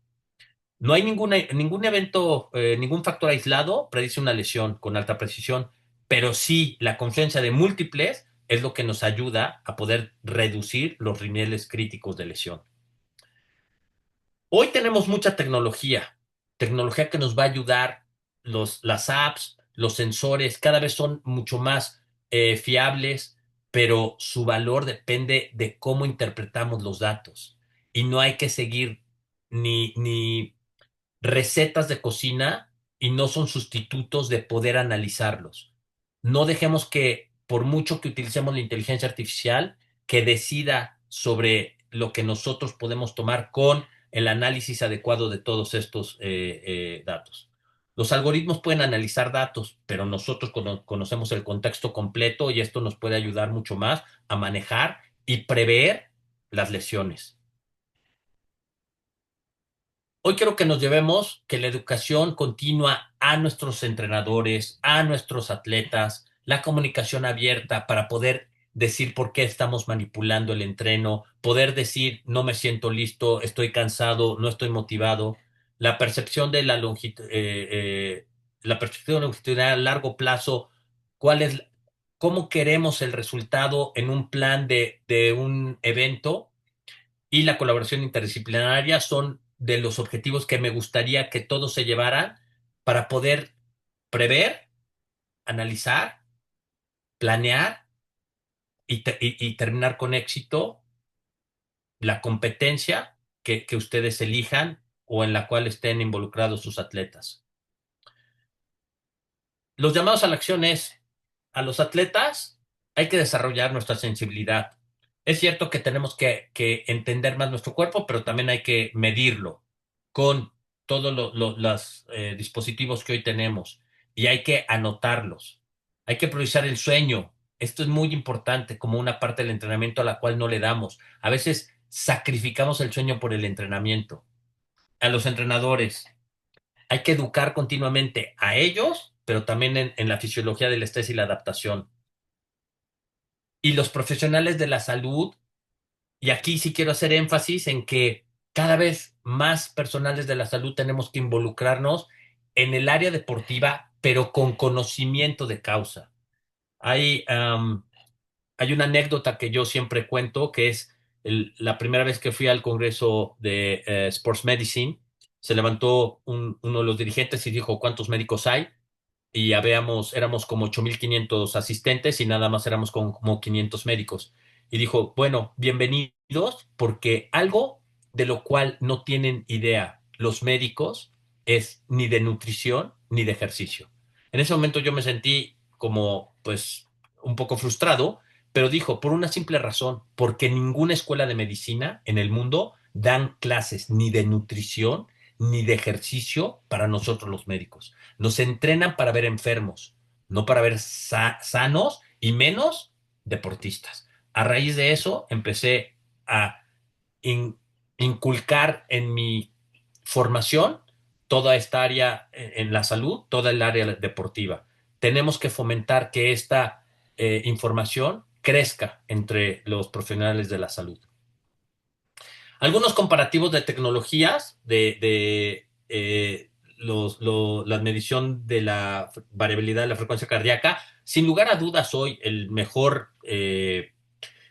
S2: No hay ningún evento, ningún factor aislado predice una lesión con alta precisión, pero sí la confluencia de múltiples es lo que nos ayuda a poder reducir los niveles críticos de lesión. Hoy tenemos mucha tecnología que nos va a ayudar, las apps, los sensores, cada vez son mucho más fiables, pero su valor depende de cómo interpretamos los datos. Y no hay que seguir ni recetas de cocina y no son sustitutos de poder analizarlos. No dejemos que, por mucho que utilicemos la inteligencia artificial, que decida sobre lo que nosotros podemos tomar con el análisis adecuado de todos estos datos. Los algoritmos pueden analizar datos, pero nosotros conocemos el contexto completo y esto nos puede ayudar mucho más a manejar y prever las lesiones. Hoy quiero que nos llevemos que la educación continua a nuestros entrenadores, a nuestros atletas, la comunicación abierta para poder decir por qué estamos manipulando el entreno, poder decir no me siento listo, estoy cansado, no estoy motivado. La percepción de la perspectiva longitudinal a largo plazo, cuál es, cómo queremos el resultado en un plan de un evento, y la colaboración interdisciplinaria son de los objetivos que me gustaría que todos se llevaran para poder prever, analizar, planear y terminar con éxito la competencia que ustedes elijan o en la cual estén involucrados sus atletas. Los llamados a la acción es, a los atletas hay que desarrollar nuestra sensibilidad. Es cierto que tenemos que entender más nuestro cuerpo, pero también hay que medirlo con todos los dispositivos que hoy tenemos y hay que anotarlos. Hay que priorizar el sueño. Esto es muy importante como una parte del entrenamiento a la cual no le damos. A veces sacrificamos el sueño por el entrenamiento. A los entrenadores, hay que educar continuamente a ellos, pero también en la fisiología del estrés y la adaptación. Y los profesionales de la salud, y aquí sí quiero hacer énfasis en que cada vez más personales de la salud tenemos que involucrarnos en el área deportiva, pero con conocimiento de causa. Hay, hay una anécdota que yo siempre cuento, que es la primera vez que fui al Congreso de Sports Medicine, se levantó uno de los dirigentes y dijo, ¿cuántos médicos hay? Y habíamos, éramos como 8.500 asistentes y nada más éramos como 500 médicos. Y dijo, bueno, bienvenidos porque algo de lo cual no tienen idea los médicos es ni de nutrición ni de ejercicio. En ese momento yo me sentí como, pues, un poco frustrado, pero dijo, por una simple razón, porque ninguna escuela de medicina en el mundo dan clases ni de nutrición ni de ejercicio para nosotros los médicos. Nos entrenan para ver enfermos, no para ver sanos y menos deportistas. A raíz de eso empecé a in inculcar en mi formación toda esta área en la salud, toda el área deportiva. Tenemos que fomentar que esta información crezca entre los profesionales de la salud. Algunos comparativos de tecnologías la medición de la variabilidad de la frecuencia cardíaca. Sin lugar a dudas, hoy el mejor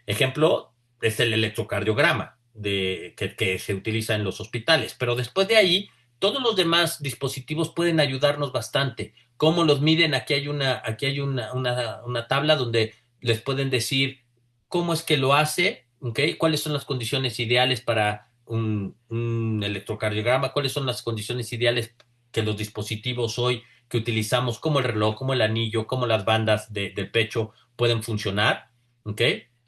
S2: ejemplo es el electrocardiograma que se utiliza en los hospitales. Pero después de ahí, todos los demás dispositivos pueden ayudarnos bastante. ¿Cómo los miden? Aquí hay una tabla donde les pueden decir cómo es que lo hace, ¿ok? ¿Cuáles son las condiciones ideales para un electrocardiograma? ¿Cuáles son las condiciones ideales que los dispositivos hoy que utilizamos, como el reloj, como el anillo, como las bandas del pecho, pueden funcionar? ¿Ok?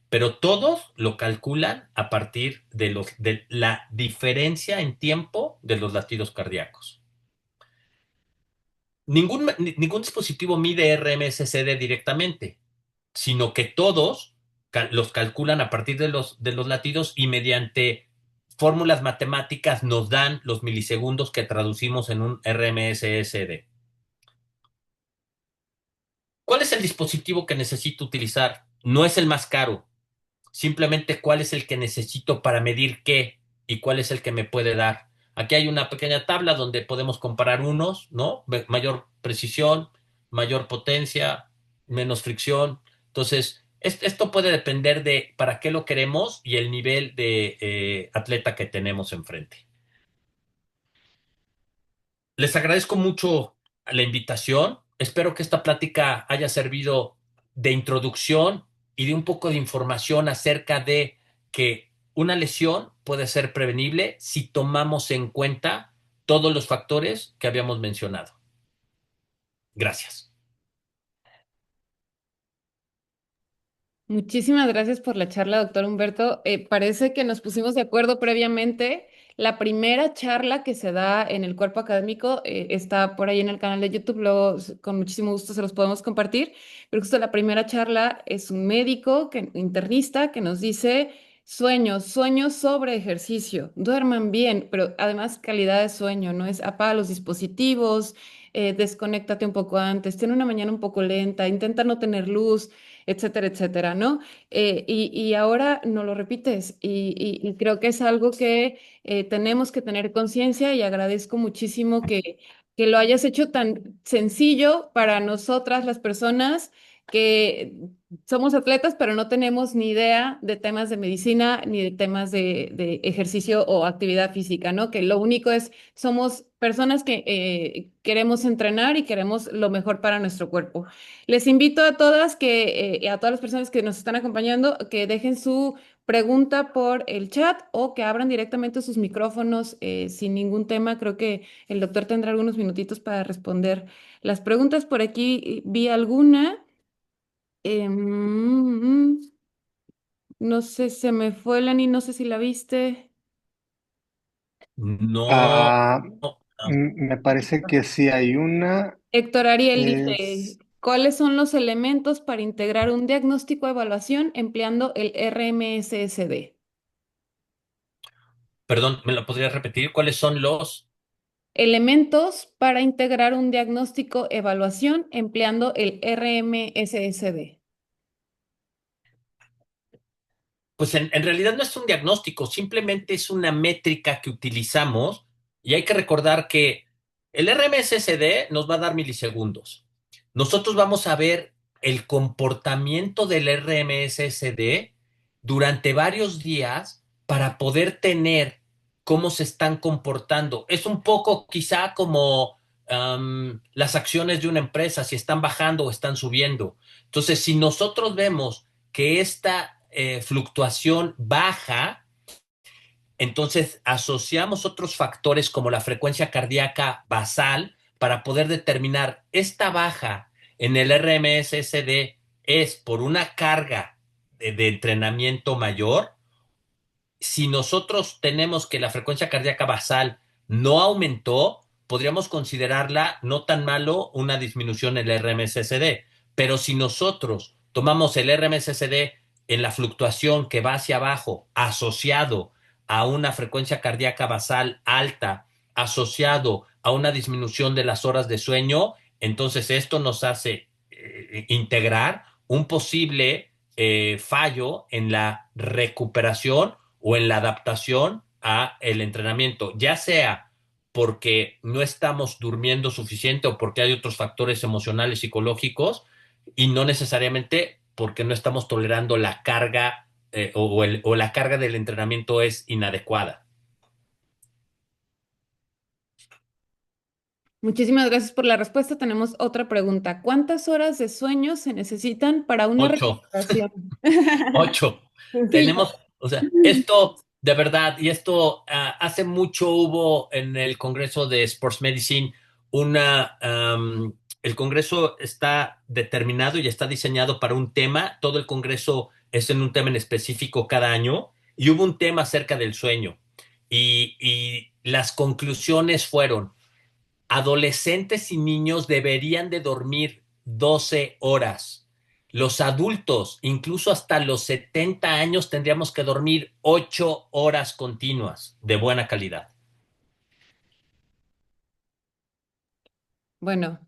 S2: Pero todos lo calculan a partir de la diferencia en tiempo de los latidos cardíacos. Ningún dispositivo mide RMSCD directamente, sino que todos los calculan a partir de los latidos y mediante fórmulas matemáticas nos dan los milisegundos que traducimos en un RMSSD. ¿Cuál es el dispositivo que necesito utilizar? No es el más caro, simplemente cuál es el que necesito para medir qué y cuál es el que me puede dar. Aquí hay una pequeña tabla donde podemos comparar unos, ¿no? Mayor precisión, mayor potencia, menos fricción. Entonces, esto puede depender de para qué lo queremos y el nivel de atleta que tenemos enfrente. Les agradezco mucho la invitación. Espero que esta plática haya servido de introducción y de un poco de información acerca de que una lesión puede ser prevenible si tomamos en cuenta todos los factores que habíamos mencionado. Gracias.
S1: Muchísimas gracias por la charla, doctor Humberto. Parece que nos pusimos de acuerdo previamente. La primera charla que se da en el cuerpo académico está por ahí en el canal de YouTube, luego con muchísimo gusto se los podemos compartir. Pero justo la primera charla es un médico internista que nos dice Sueño sobre ejercicio. Duerman bien, pero además calidad de sueño, ¿no? Es apaga los dispositivos, desconéctate un poco antes, ten una mañana un poco lenta, intenta no tener luz, etcétera, etcétera, ¿no? Y ahora no lo repites y creo que es algo que tenemos que tener conciencia y agradezco muchísimo que lo hayas hecho tan sencillo para nosotras las personas que somos atletas, pero no tenemos ni idea de temas de medicina ni de temas de ejercicio o actividad física, ¿no? Que lo único es, somos personas que queremos entrenar y queremos lo mejor para nuestro cuerpo. Les invito a todas a todas las personas que nos están acompañando, que dejen su pregunta por el chat o que abran directamente sus micrófonos sin ningún tema. Creo que el doctor tendrá algunos minutitos para responder las preguntas. Por aquí vi alguna. No sé, se me fue Lenny, no sé si la viste.
S2: No,
S3: Ah,
S2: no,
S3: Me parece que sí hay una.
S1: Héctor Ariel dice,
S3: Es,
S1: ¿cuáles son los elementos para integrar un diagnóstico de evaluación empleando el RMSSD?
S2: perdón, ¿me lo podrías repetir? ¿Cuáles son los?
S1: Elementos para integrar un diagnóstico evaluación empleando el RMSSD.
S2: Pues en realidad no es un diagnóstico, simplemente es una métrica que utilizamos y hay que recordar que el RMSSD nos va a dar milisegundos. Nosotros vamos a ver el comportamiento del RMSSD durante varios días para poder tener cómo se están comportando. Es un poco quizá como las acciones de una empresa, si están bajando o están subiendo. Entonces, si nosotros vemos que esta fluctuación baja, entonces asociamos otros factores como la frecuencia cardíaca basal para poder determinar esta baja en el RMSSD es por una carga de entrenamiento mayor. Si nosotros tenemos que la frecuencia cardíaca basal no aumentó, podríamos considerarla no tan malo una disminución en el RMSSD. Pero si nosotros tomamos el RMSSD en la fluctuación que va hacia abajo, asociado a una frecuencia cardíaca basal alta, asociado a una disminución de las horas de sueño, entonces esto nos hace integrar un posible fallo en la recuperación o en la adaptación a el entrenamiento, ya sea porque no estamos durmiendo suficiente o porque hay otros factores emocionales, psicológicos, y no necesariamente porque no estamos tolerando la carga o la carga del entrenamiento es inadecuada.
S1: Muchísimas gracias por la respuesta. Tenemos otra pregunta. ¿Cuántas horas de sueño se necesitan para una
S2: 8.
S1: recuperación?
S2: 8.
S1: Sencillo.
S2: Tenemos, o sea, esto de verdad, y esto hace mucho hubo en el Congreso de Sports Medicine el Congreso está determinado y está diseñado para un tema, todo el Congreso es en un tema en específico cada año, y hubo un tema acerca del sueño. Y las conclusiones fueron, adolescentes y niños deberían de dormir 12 horas. Los adultos, incluso hasta los 70 años, tendríamos que dormir 8 horas continuas de buena calidad.
S1: Bueno,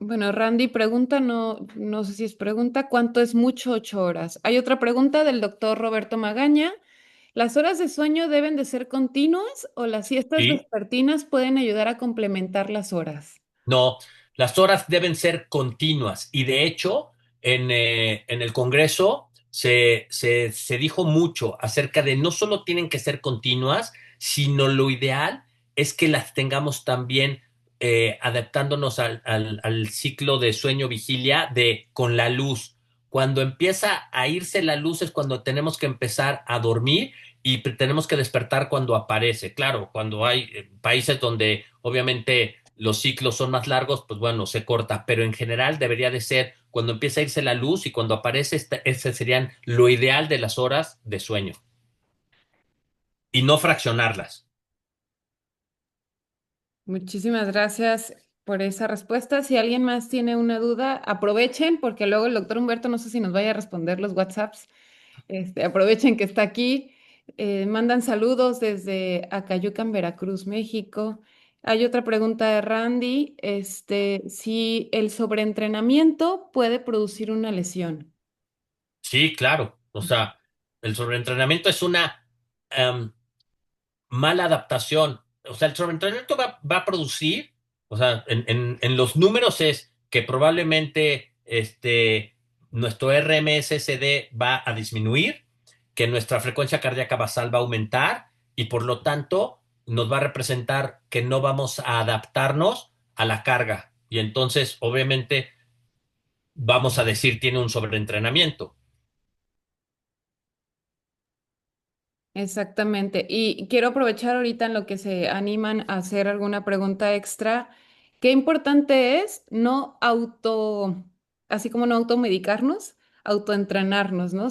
S1: bueno, Randy pregunta, no sé si es pregunta, ¿cuánto es mucho 8 horas? Hay otra pregunta del doctor Roberto Magaña. ¿Las horas de sueño deben de ser continuas o las siestas
S2: ¿Sí?
S1: vespertinas pueden ayudar a complementar las horas?
S2: No, las horas deben ser continuas y de hecho en el Congreso se dijo mucho acerca de no solo tienen que ser continuas, sino lo ideal es que las tengamos también adaptándonos al ciclo de sueño-vigilia de con la luz. Cuando empieza a irse la luz es cuando tenemos que empezar a dormir y tenemos que despertar cuando aparece. Claro, cuando hay países donde obviamente los ciclos son más largos, pues bueno, se corta, pero en general debería de ser cuando empieza a irse la luz y cuando aparece, ese serían lo ideal de las horas de sueño y no fraccionarlas.
S1: Muchísimas gracias por esa respuesta. Si alguien más tiene una duda, aprovechen porque luego el doctor Humberto no sé si nos vaya a responder los WhatsApps. Aprovechen que está aquí. Mandan saludos desde Acayucan, Veracruz, México. Hay otra pregunta de Randy, si el sobreentrenamiento puede producir una lesión.
S2: Sí, claro. O sea, el sobreentrenamiento es una em, mala adaptación. O sea, el sobreentrenamiento va a producir, o sea, en los números es que probablemente nuestro RMSSD va a disminuir, que nuestra frecuencia cardíaca basal va a aumentar y por lo tanto nos va a representar que no vamos a adaptarnos a la carga. Y entonces, obviamente, vamos a decir tiene un sobreentrenamiento.
S1: Exactamente. Y quiero aprovechar ahorita en lo que se animan a hacer alguna pregunta extra. Qué importante es así como no automedicarnos, autoentrenarnos, ¿no?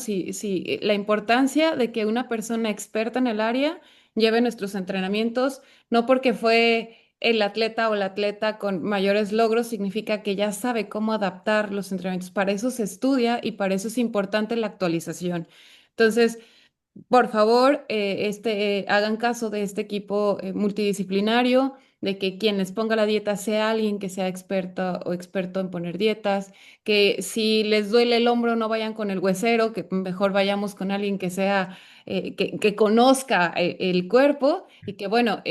S1: La importancia de que una persona experta en el área lleve nuestros entrenamientos, no porque fue el atleta o la atleta con mayores logros, significa que ya sabe cómo adaptar los entrenamientos. Para eso se estudia y para eso es importante la actualización. Entonces, por favor, hagan caso de este equipo multidisciplinario, de que quien les ponga la dieta sea alguien que sea experto o experto en poner dietas, que si les duele el hombro no vayan con el huesero, que mejor vayamos con alguien que sea, que conozca el cuerpo y que bueno,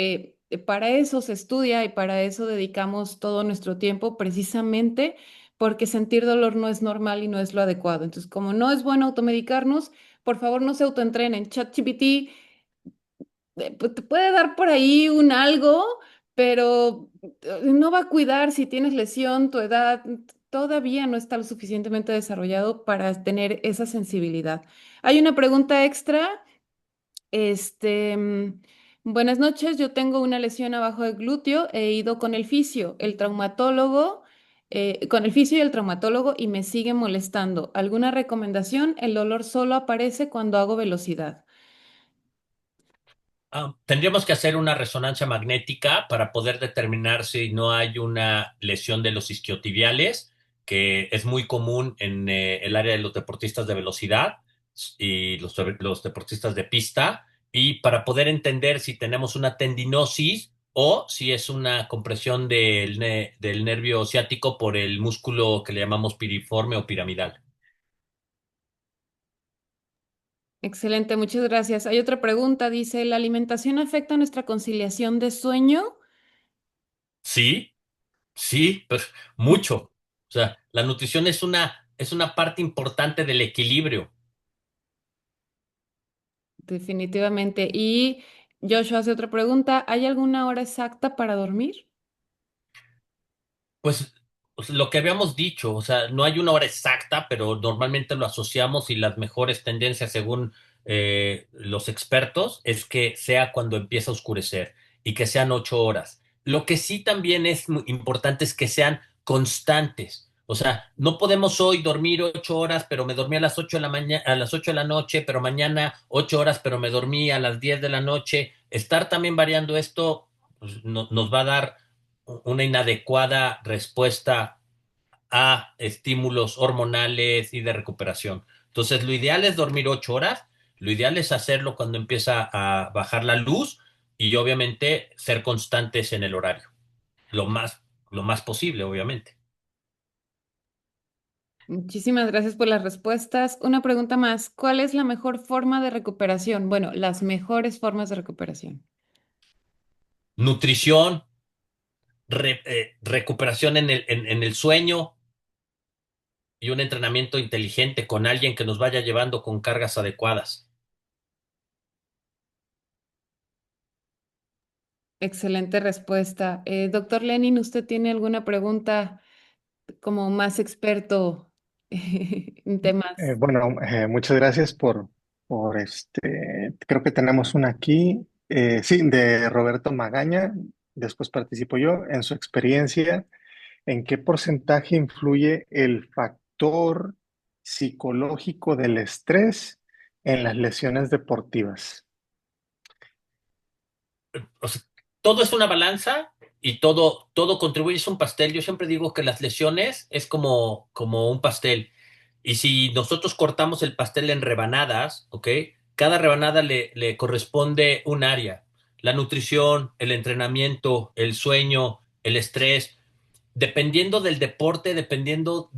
S1: para eso se estudia y para eso dedicamos todo nuestro tiempo precisamente porque sentir dolor no es normal y no es lo adecuado. Entonces, como no es bueno automedicarnos, por favor, no se autoentrenen. ChatGPT pues, te puede dar por ahí un algo, pero no va a cuidar si tienes lesión, tu edad todavía no está lo suficientemente desarrollado para tener esa sensibilidad. Hay una pregunta extra. Este, mm, Buenas noches, yo tengo una lesión abajo del glúteo, he ido con el fisio, el traumatólogo, con el fisio y el traumatólogo y me sigue molestando. ¿Alguna recomendación? El dolor solo aparece cuando hago velocidad.
S2: Tendríamos que hacer una resonancia magnética para poder determinar si no hay una lesión de los isquiotibiales, que es muy común en el área de los deportistas de velocidad y los deportistas de pista, y para poder entender si tenemos una tendinosis o si es una compresión del nervio ciático por el músculo que le llamamos piriforme o piramidal.
S1: Excelente, muchas gracias. Hay otra pregunta, dice, ¿la alimentación afecta nuestra conciliación de sueño?
S2: Sí, sí, pues mucho. O sea, la nutrición es una parte importante del equilibrio.
S1: Definitivamente. Y Joshua hace otra pregunta, ¿hay alguna hora exacta para dormir?
S2: Pues, lo que habíamos dicho, o sea, no hay una hora exacta, pero normalmente lo asociamos y las mejores tendencias según los expertos es que sea cuando empieza a oscurecer y que sean 8 horas. Lo que sí también es muy importante es que sean constantes. O sea, no podemos hoy dormir 8 horas, pero me dormí a las 8 de la mañana, a las 8 de la noche, pero mañana 8 horas, pero me dormí a las 10 de la noche. Estar también variando esto, pues, nos va a dar una inadecuada respuesta a estímulos hormonales y de recuperación. Entonces, lo ideal es dormir 8 horas, lo ideal es hacerlo cuando empieza a bajar la luz y obviamente ser constantes en el horario, lo más posible, obviamente.
S1: Muchísimas gracias por las respuestas. Una pregunta más, ¿cuál es la mejor forma de recuperación? Bueno, las mejores formas de recuperación.
S2: Nutrición, recuperación en el sueño y un entrenamiento inteligente con alguien que nos vaya llevando con cargas adecuadas.
S1: Excelente respuesta. Doctor Lenin, ¿usted tiene alguna pregunta como más experto en temas?
S3: Bueno, muchas gracias por creo que tenemos una aquí, sí, de Roberto Magaña, después participo yo, en su experiencia, ¿en qué porcentaje influye el factor psicológico del estrés en las lesiones deportivas?
S2: O sea, todo es una balanza y todo contribuye, es un pastel. Yo siempre digo que las lesiones es como un pastel Y si nosotros cortamos el pastel en rebanadas, ¿ok? Cada rebanada le corresponde un área. La nutrición, el entrenamiento, el sueño, el estrés. Dependiendo del deporte, dependiendo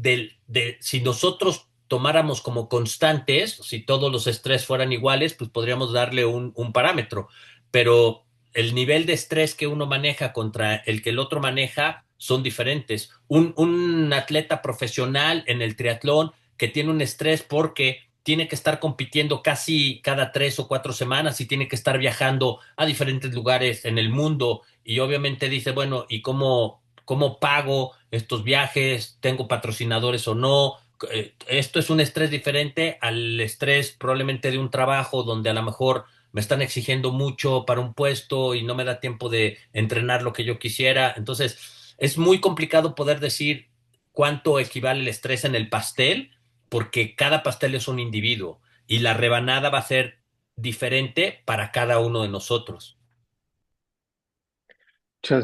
S2: si nosotros tomáramos como constantes, si todos los estrés fueran iguales, pues podríamos darle un parámetro. Pero el nivel de estrés que uno maneja contra el que el otro maneja son diferentes. Un atleta profesional en el triatlón que tiene un estrés porque tiene que estar compitiendo casi cada 3 o 4 semanas y tiene que estar viajando a diferentes lugares en el mundo y obviamente dice, bueno, ¿y cómo pago estos viajes? ¿Tengo patrocinadores o no? Esto es un estrés diferente al estrés probablemente de un trabajo donde a lo mejor me están exigiendo mucho para un puesto y no me da tiempo de entrenar lo que yo quisiera. Entonces, es muy complicado poder decir cuánto equivale el estrés en el pastel, porque cada pastel es un individuo y la rebanada va a ser diferente para cada uno de nosotros.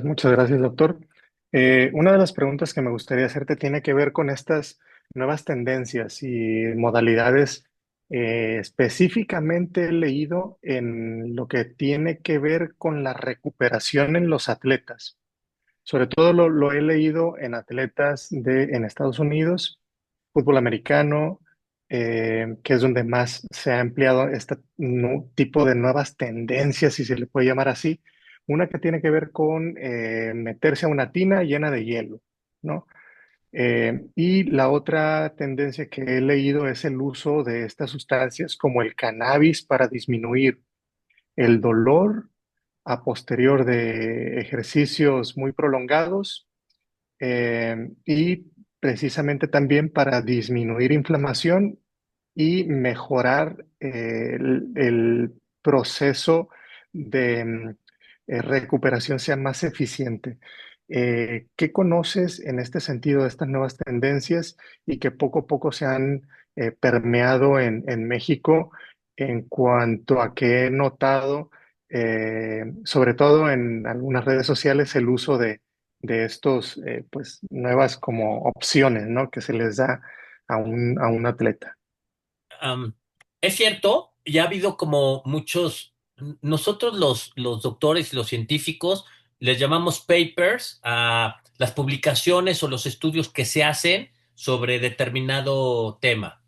S3: Muchas gracias, doctor. Una de las preguntas que me gustaría hacerte tiene que ver con estas nuevas tendencias y modalidades. Específicamente he leído en lo que tiene que ver con la recuperación en los atletas. Sobre todo lo he leído en atletas en Estados Unidos, fútbol americano, que es donde más se ha empleado este tipo de nuevas tendencias, si se le puede llamar así. Una que tiene que ver con meterse a una tina llena de hielo, ¿no? Y la otra tendencia que he leído es el uso de estas sustancias como el cannabis para disminuir el dolor a posterior de ejercicios muy prolongados y precisamente también para disminuir inflamación y mejorar el proceso de recuperación sea más eficiente. ¿Qué conoces en este sentido de estas nuevas tendencias y que poco a poco se han permeado en México en cuanto a que he notado, sobre todo en algunas redes sociales, el uso de estos, pues, nuevas como opciones, ¿no? Que se les da a un atleta?
S2: Am, es cierto, ya ha habido como nosotros los doctores y los científicos les llamamos papers a las publicaciones o los estudios que se hacen sobre determinado tema.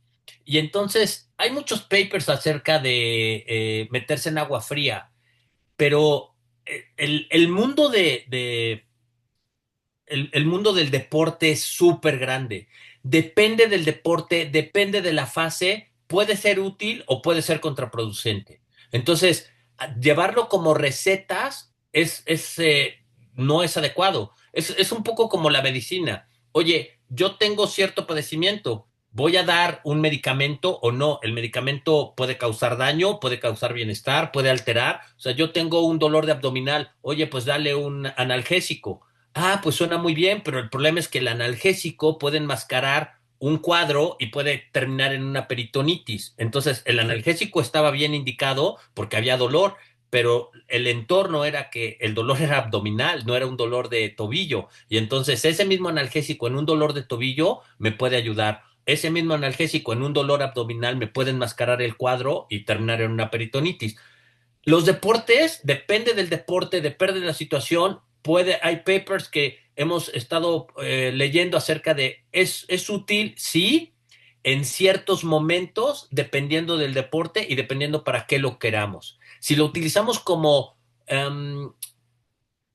S2: Y entonces hay muchos papers acerca de meterse en agua fría, pero el mundo el mundo del deporte es súper grande. Depende del deporte, depende de la fase, puede ser útil o puede ser contraproducente. Entonces, llevarlo como recetas no es adecuado. Es un poco como la medicina. Oye, yo tengo cierto padecimiento, ¿voy a dar un medicamento o no? El medicamento puede causar daño, puede causar bienestar, puede alterar. O sea, yo tengo un dolor de abdominal, oye, pues dale un analgésico. Ah, pues suena muy bien, pero el problema es que el analgésico puede enmascarar un cuadro y puede terminar en una peritonitis. Entonces, el analgésico estaba bien indicado porque había dolor, pero el entorno era que el dolor era abdominal, no era un dolor de tobillo. Y entonces ese mismo analgésico en un dolor de tobillo me puede ayudar. Ese mismo analgésico en un dolor abdominal me puede enmascarar el cuadro y terminar en una peritonitis. Los deportes, depende del deporte, depende de la situación. Hay papers que hemos estado leyendo acerca ¿es útil? Sí, en ciertos momentos, dependiendo del deporte y dependiendo para qué lo queramos. Si lo utilizamos em,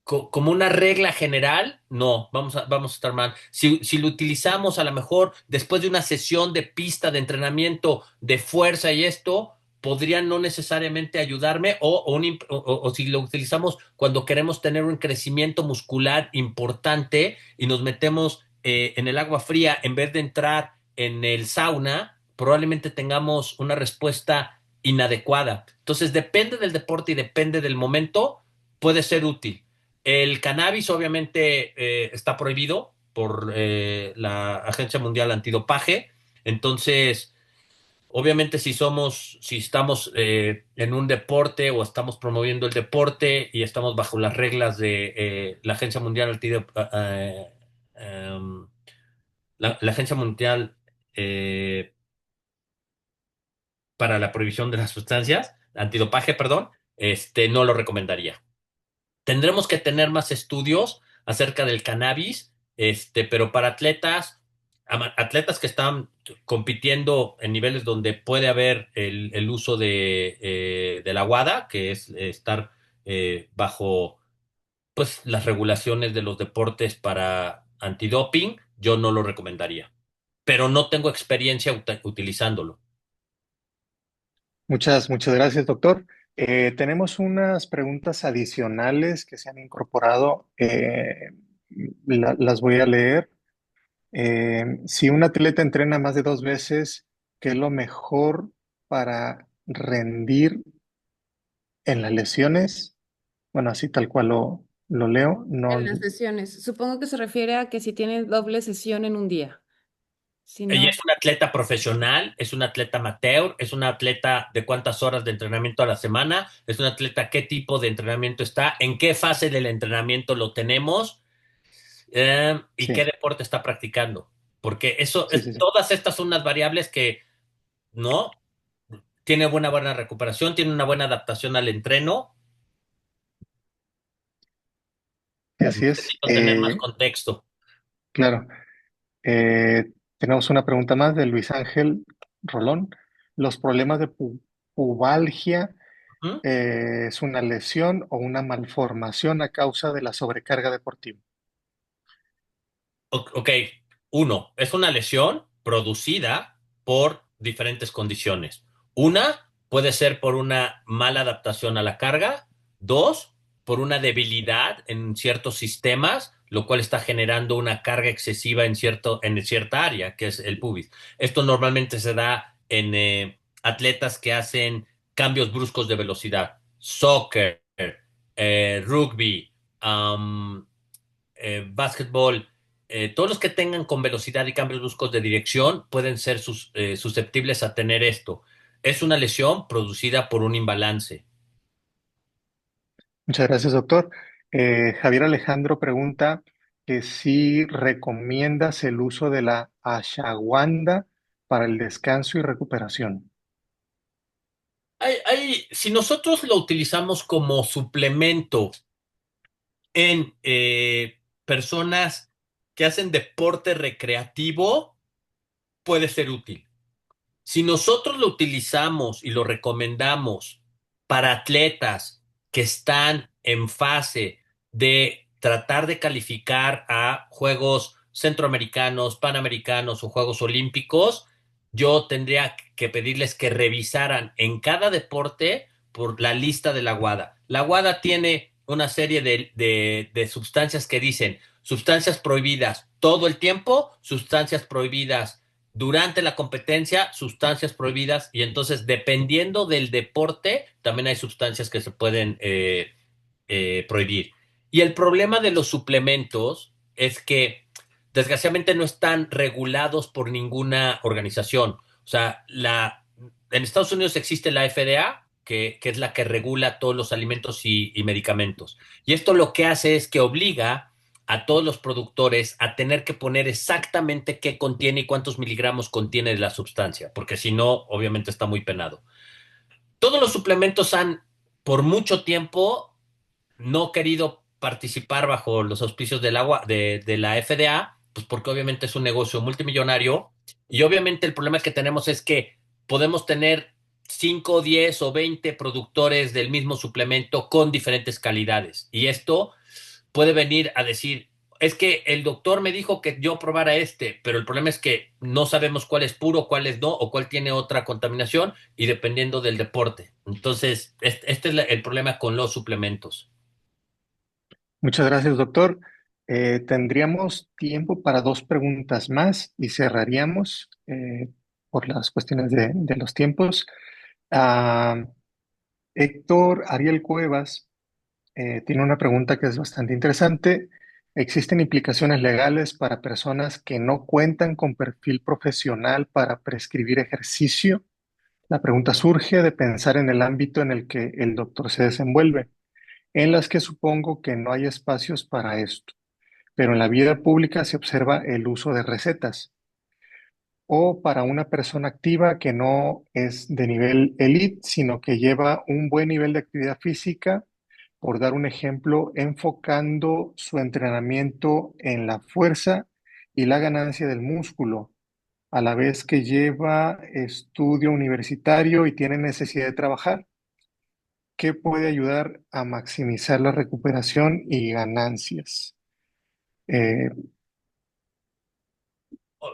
S2: como una regla general, no, vamos a estar mal. Si lo utilizamos a lo mejor después de una sesión de pista de entrenamiento de fuerza y esto, podría no necesariamente ayudarme o si lo utilizamos cuando queremos tener un crecimiento muscular importante y nos metemos en el agua fría en vez de entrar en el sauna, probablemente tengamos una respuesta inadecuada. Entonces, depende del deporte y depende del momento, puede ser útil. El cannabis obviamente está prohibido por la Agencia Mundial Antidopaje. Entonces, obviamente si estamos en un deporte o estamos promoviendo el deporte y estamos bajo las reglas de la Agencia Mundial Antidopaje, la Agencia Mundial eh, para la prohibición de las sustancias, antidopaje, perdón, no lo recomendaría. Tendremos que tener más estudios acerca del cannabis, pero para atletas que están compitiendo en niveles donde puede haber el uso de la WADA, que es estar bajo pues las regulaciones de los deportes para antidoping, yo no lo recomendaría, pero no tengo experiencia utilizándolo.
S3: Muchas gracias, doctor. Tenemos unas preguntas adicionales que se han incorporado. Las voy a leer. Si un atleta entrena más de 2 veces, ¿qué es lo mejor para rendir en las lesiones? Bueno, así tal cual lo leo. No,
S1: En las sesiones. Supongo que se refiere a que si tiene doble sesión en un día. Si
S2: Ella
S1: no,
S2: es una atleta profesional, es una atleta amateur, es una atleta de cuántas horas de entrenamiento a la semana, es una atleta qué tipo de entrenamiento está, en qué fase del entrenamiento lo tenemos y qué
S3: sí,
S2: deporte está practicando. Porque eso
S3: sí,
S2: es,
S3: sí, sí.
S2: todas estas son unas variables que no tiene buena recuperación, tiene una buena adaptación al entreno.
S3: Así es.
S2: Necesito tener más contexto.
S3: Claro. Tenemos una pregunta más de Luis Ángel Rolón. ¿Los problemas de pubalgia
S2: ¿Mm?
S3: es una lesión o una malformación a causa de la sobrecarga deportiva?
S2: Ok, uno, es una lesión producida por diferentes condiciones. Una puede ser por una mala adaptación a la carga. Dos, por una debilidad en ciertos sistemas, lo cual está generando una carga excesiva en cierta área, que es el pubis. Esto normalmente se da en atletas que hacen cambios bruscos de velocidad. Soccer, rugby, básquetbol, todos los que tengan con velocidad y cambios bruscos de dirección pueden ser susceptibles a tener esto. Es una lesión producida por un imbalance.
S3: Muchas gracias, doctor. Javier Alejandro pregunta que si recomiendas el uso de la ashwagandha para el descanso y recuperación.
S2: Si nosotros lo utilizamos como suplemento en personas que hacen deporte recreativo, puede ser útil. Si nosotros lo utilizamos y lo recomendamos para atletas que están en fase de tratar de calificar a Juegos Centroamericanos, Panamericanos o Juegos Olímpicos, yo tendría que pedirles que revisaran en cada deporte por la lista de la WADA. La WADA tiene una serie de sustancias que dicen sustancias prohibidas todo el tiempo, sustancias prohibidas durante la competencia, sustancias prohibidas, y entonces dependiendo del deporte, también hay sustancias que se pueden prohibir. Y el problema de los suplementos es que desgraciadamente no están regulados por ninguna organización. O sea, en Estados Unidos existe la FDA, que es la que regula todos los alimentos y medicamentos. Y esto lo que hace es que obliga a todos los productores a tener que poner exactamente qué contiene y cuántos miligramos contiene de la sustancia, porque si no, obviamente está muy penado. Todos los suplementos han, por mucho tiempo, no querido participar bajo los auspicios del agua de la FDA, pues porque obviamente es un negocio multimillonario y obviamente el problema que tenemos es que podemos tener 5, 10 o 20 productores del mismo suplemento con diferentes calidades y esto puede venir a decir, es que el doctor me dijo que yo probara pero el problema es que no sabemos cuál es puro, cuál es no, o cuál tiene otra contaminación, y dependiendo del deporte. Entonces, este es el problema con los suplementos.
S3: Muchas gracias, doctor. Tendríamos tiempo para dos preguntas más y cerraríamos por las cuestiones de los tiempos. Ah, Héctor Ariel Cuevas tiene una pregunta que es bastante interesante. ¿Existen implicaciones legales para personas que no cuentan con perfil profesional para prescribir ejercicio? La pregunta surge de pensar en el ámbito en el que el doctor se desenvuelve, en las que supongo que no hay espacios para esto, pero en la vida pública se observa el uso de recetas. o para una persona activa que no es de nivel elite, sino que lleva un buen nivel de actividad física, por dar un ejemplo, enfocando su entrenamiento en la fuerza y la ganancia del músculo, a la vez que lleva estudio universitario y tiene necesidad de trabajar, ¿qué puede ayudar a maximizar la recuperación y ganancias? Eh,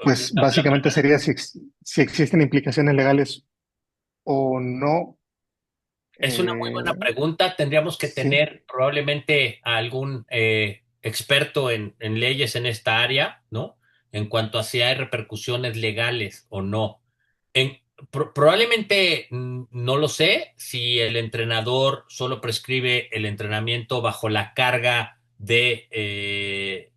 S3: pues básicamente sería si existen implicaciones legales o no.
S2: Es una muy buena pregunta. Tendríamos que
S3: Sí,
S2: tener probablemente a algún experto en leyes en esta área, ¿no? En cuanto a si hay repercusiones legales o no. Probablemente no lo sé si el entrenador solo prescribe el entrenamiento bajo la carga de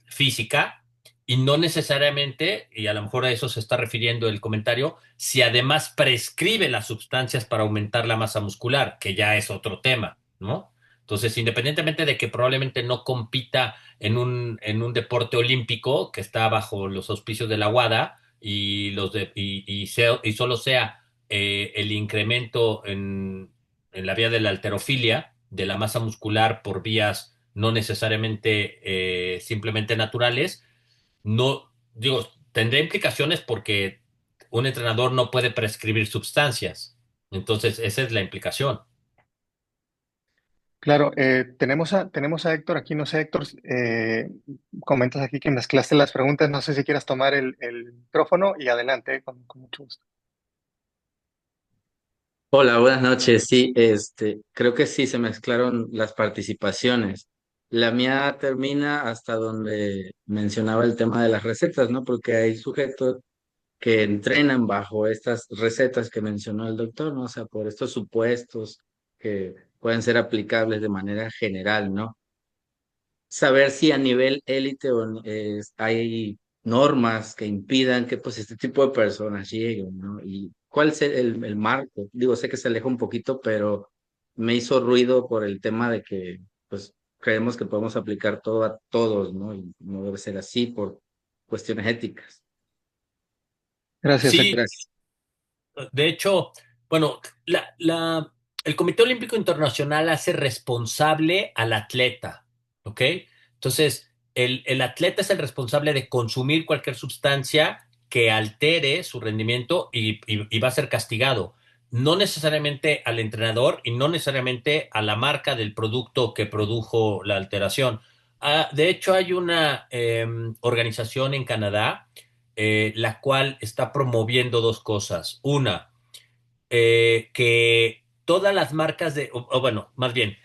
S2: física y no necesariamente, y a lo mejor a eso se está refiriendo el comentario, si además prescribe las sustancias para aumentar la masa muscular, que ya es otro tema, ¿no? Entonces, independientemente de que probablemente no compita en un deporte olímpico que está bajo los auspicios de la WADA y solo sea el incremento en la vía de la halterofilia, de la masa muscular por vías no necesariamente simplemente naturales, no, digo, tendría implicaciones porque un entrenador no puede prescribir sustancias. Entonces, esa es la implicación.
S3: claro. Tenemos a Héctor aquí. No sé, Héctor, comentas aquí que mezclaste las preguntas. No sé si quieras tomar el micrófono y adelante, con mucho gusto.
S4: Hola, buenas noches. Sí, creo que sí se mezclaron las participaciones. La mía termina hasta donde mencionaba el tema de las recetas, ¿no? Porque hay sujetos que entrenan bajo estas recetas que mencionó el doctor, ¿no? O sea, por estos supuestos que pueden ser aplicables de manera general, ¿no? Saber si a nivel élite hay normas que impidan que pues este tipo de personas lleguen, ¿no? Y cuál es el marco. Digo, sé que se aleja un poquito, pero me hizo ruido por el tema de que pues creemos que podemos aplicar todo a todos, ¿no? Y no debe ser así por cuestiones éticas.
S3: Gracias,
S2: Sí,
S3: Héctor.
S4: Gracias.
S2: de hecho, bueno, el Comité Olímpico Internacional hace responsable al atleta, ¿ok? Entonces, el atleta es el responsable de consumir cualquier sustancia que altere su rendimiento y va a ser castigado. No necesariamente al entrenador y no necesariamente a la marca del producto que produjo la alteración. De hecho, hay una organización en Canadá la cual está promoviendo dos cosas. Una, que todas las marcas o bueno, más bien,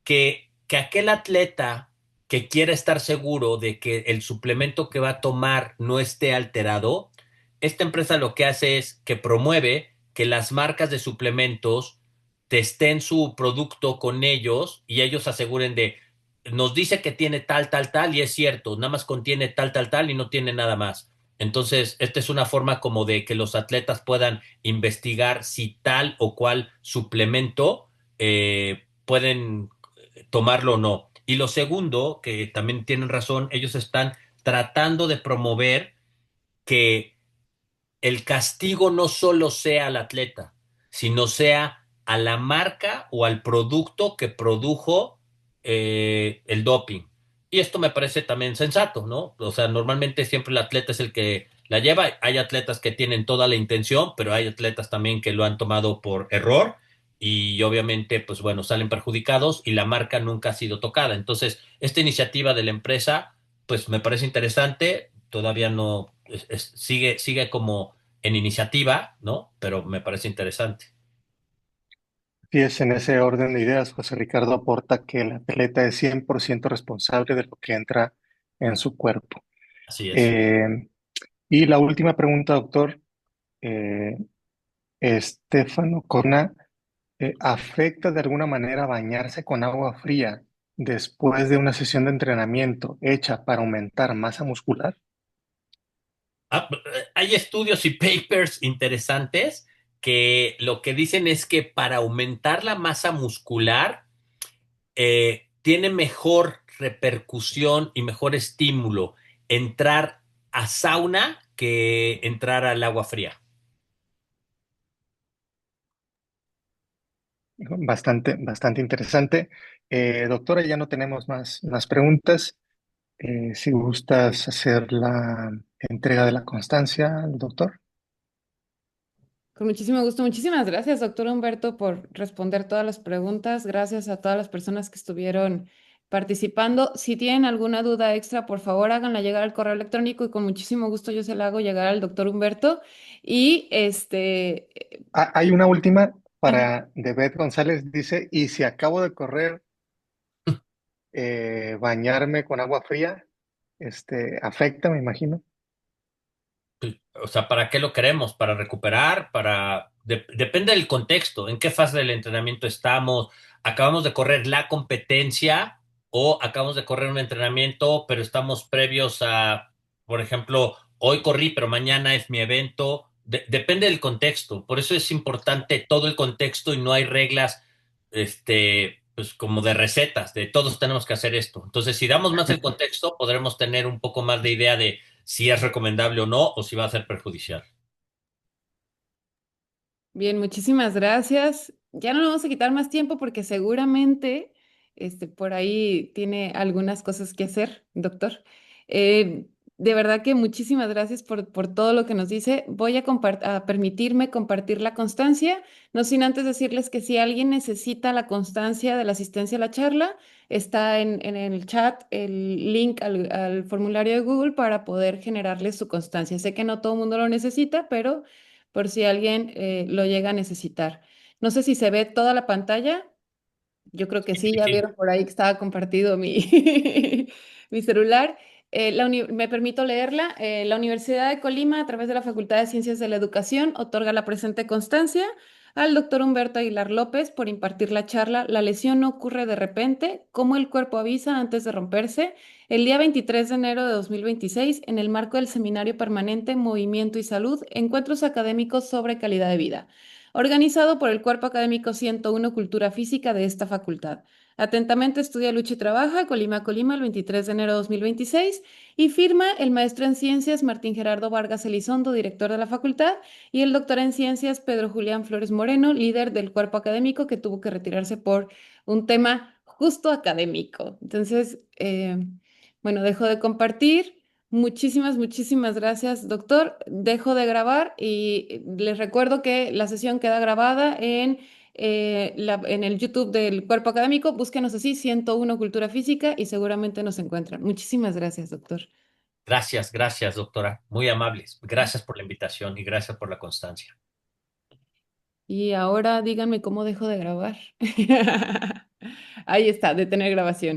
S2: que aquel atleta que quiera estar seguro de que el suplemento que va a tomar no esté alterado, esta empresa lo que hace es que promueve que las marcas de suplementos testen su producto con ellos y ellos aseguren de, nos dice que tiene tal, tal, tal y es cierto, nada más contiene tal, tal, tal y no tiene nada más. Entonces, esta es una forma como de que los atletas puedan investigar si tal o cual suplemento pueden tomarlo o no. Y lo segundo, que también tienen razón, ellos están tratando de promover que el castigo no solo sea al atleta, sino sea a la marca o al producto que produjo el doping. Y esto me parece también sensato, ¿no? O sea, normalmente siempre el atleta es el que la lleva. Hay atletas que tienen toda la intención, pero hay atletas también que lo han tomado por error y obviamente, pues bueno, salen perjudicados y la marca nunca ha sido tocada. Entonces, esta iniciativa de la empresa, pues me parece interesante. Todavía no sigue como en iniciativa, ¿no? Pero me parece interesante.
S3: Sí, es en ese orden de ideas. José Ricardo aporta que el atleta es 100% responsable de lo que entra en su cuerpo.
S2: Así es.
S3: Eh, y la última pregunta, doctor. eh, Estefano Corna, ¿afecta de alguna manera bañarse con agua fría después de una sesión de entrenamiento hecha para aumentar masa muscular?
S2: Hay estudios y papers interesantes que lo que dicen es que para aumentar la masa muscular tiene mejor repercusión y mejor estímulo entrar a sauna que entrar al agua fría.
S3: Bastante interesante. Doctora, ya no tenemos más preguntas. Si gustas hacer la entrega de la constancia, doctor.
S1: Con muchísimo gusto. Muchísimas gracias, doctor Humberto, por responder todas las preguntas. Gracias a todas las personas que estuvieron participando. Si tienen alguna duda extra, por favor, háganla llegar al correo electrónico y con muchísimo gusto yo se la hago llegar al doctor Humberto. Y
S3: Hay una última
S1: ajá.
S3: para de Beth González. Dice, y si acabo de correr, bañarme con agua fría, afecta, me imagino.
S2: O sea, ¿para qué lo queremos? ¿Para recuperar? Depende del contexto, en qué fase del entrenamiento estamos. ¿Acabamos de correr la competencia o acabamos de correr un entrenamiento, pero estamos previos a, por ejemplo, hoy corrí, pero mañana es mi evento? Depende del contexto. Por eso es importante todo el contexto y no hay reglas, pues como de recetas, de todos tenemos que hacer esto. Entonces, si damos más el contexto, podremos tener un poco más de idea de si es recomendable o no, o si va a ser perjudicial.
S1: Bien, muchísimas gracias. Ya no le vamos a quitar más tiempo porque seguramente por ahí tiene algunas cosas que hacer, doctor. De verdad que muchísimas gracias por todo lo que nos dice. Voy a permitirme compartir la constancia, no sin antes decirles que si alguien necesita la constancia de la asistencia a la charla, está en el chat el link al formulario de Google para poder generarles su constancia. Sé que no todo el mundo lo necesita, pero por si alguien lo llega a necesitar. No sé si se ve toda la pantalla. Yo creo que
S2: Sí,
S1: sí,
S2: sí,
S1: ya
S2: sí.
S1: vieron por ahí que estaba compartido mi celular. Me permito leerla. La Universidad de Colima, a través de la Facultad de Ciencias de la Educación, otorga la presente constancia al doctor Humberto Aguilar López por impartir la charla. La lesión no ocurre de repente, como el cuerpo avisa antes de romperse, el día 23 de enero de 2026, en el marco del Seminario Permanente Movimiento y Salud, Encuentros Académicos sobre Calidad de Vida, organizado por el Cuerpo Académico 101 Cultura Física de esta facultad. Atentamente estudia, lucha y trabaja, Colima, Colima, el 23 de enero de 2026, y firma el maestro en Ciencias Martín Gerardo Vargas Elizondo, director de la facultad, y el doctor en Ciencias Pedro Julián Flores Moreno, líder del cuerpo académico que tuvo que retirarse por un tema justo académico. Entonces, bueno, dejo de compartir. Muchísimas gracias, doctor. Dejo de grabar y les recuerdo que la sesión queda grabada en el YouTube del Cuerpo Académico. Búsquenos así, 101 Cultura Física y seguramente nos encuentran. Muchísimas gracias, doctor.
S2: Gracias, gracias, doctora. Muy amables. Gracias por la invitación y gracias por la constancia.
S1: Y ahora díganme cómo dejo de grabar. Ahí está, detener grabación.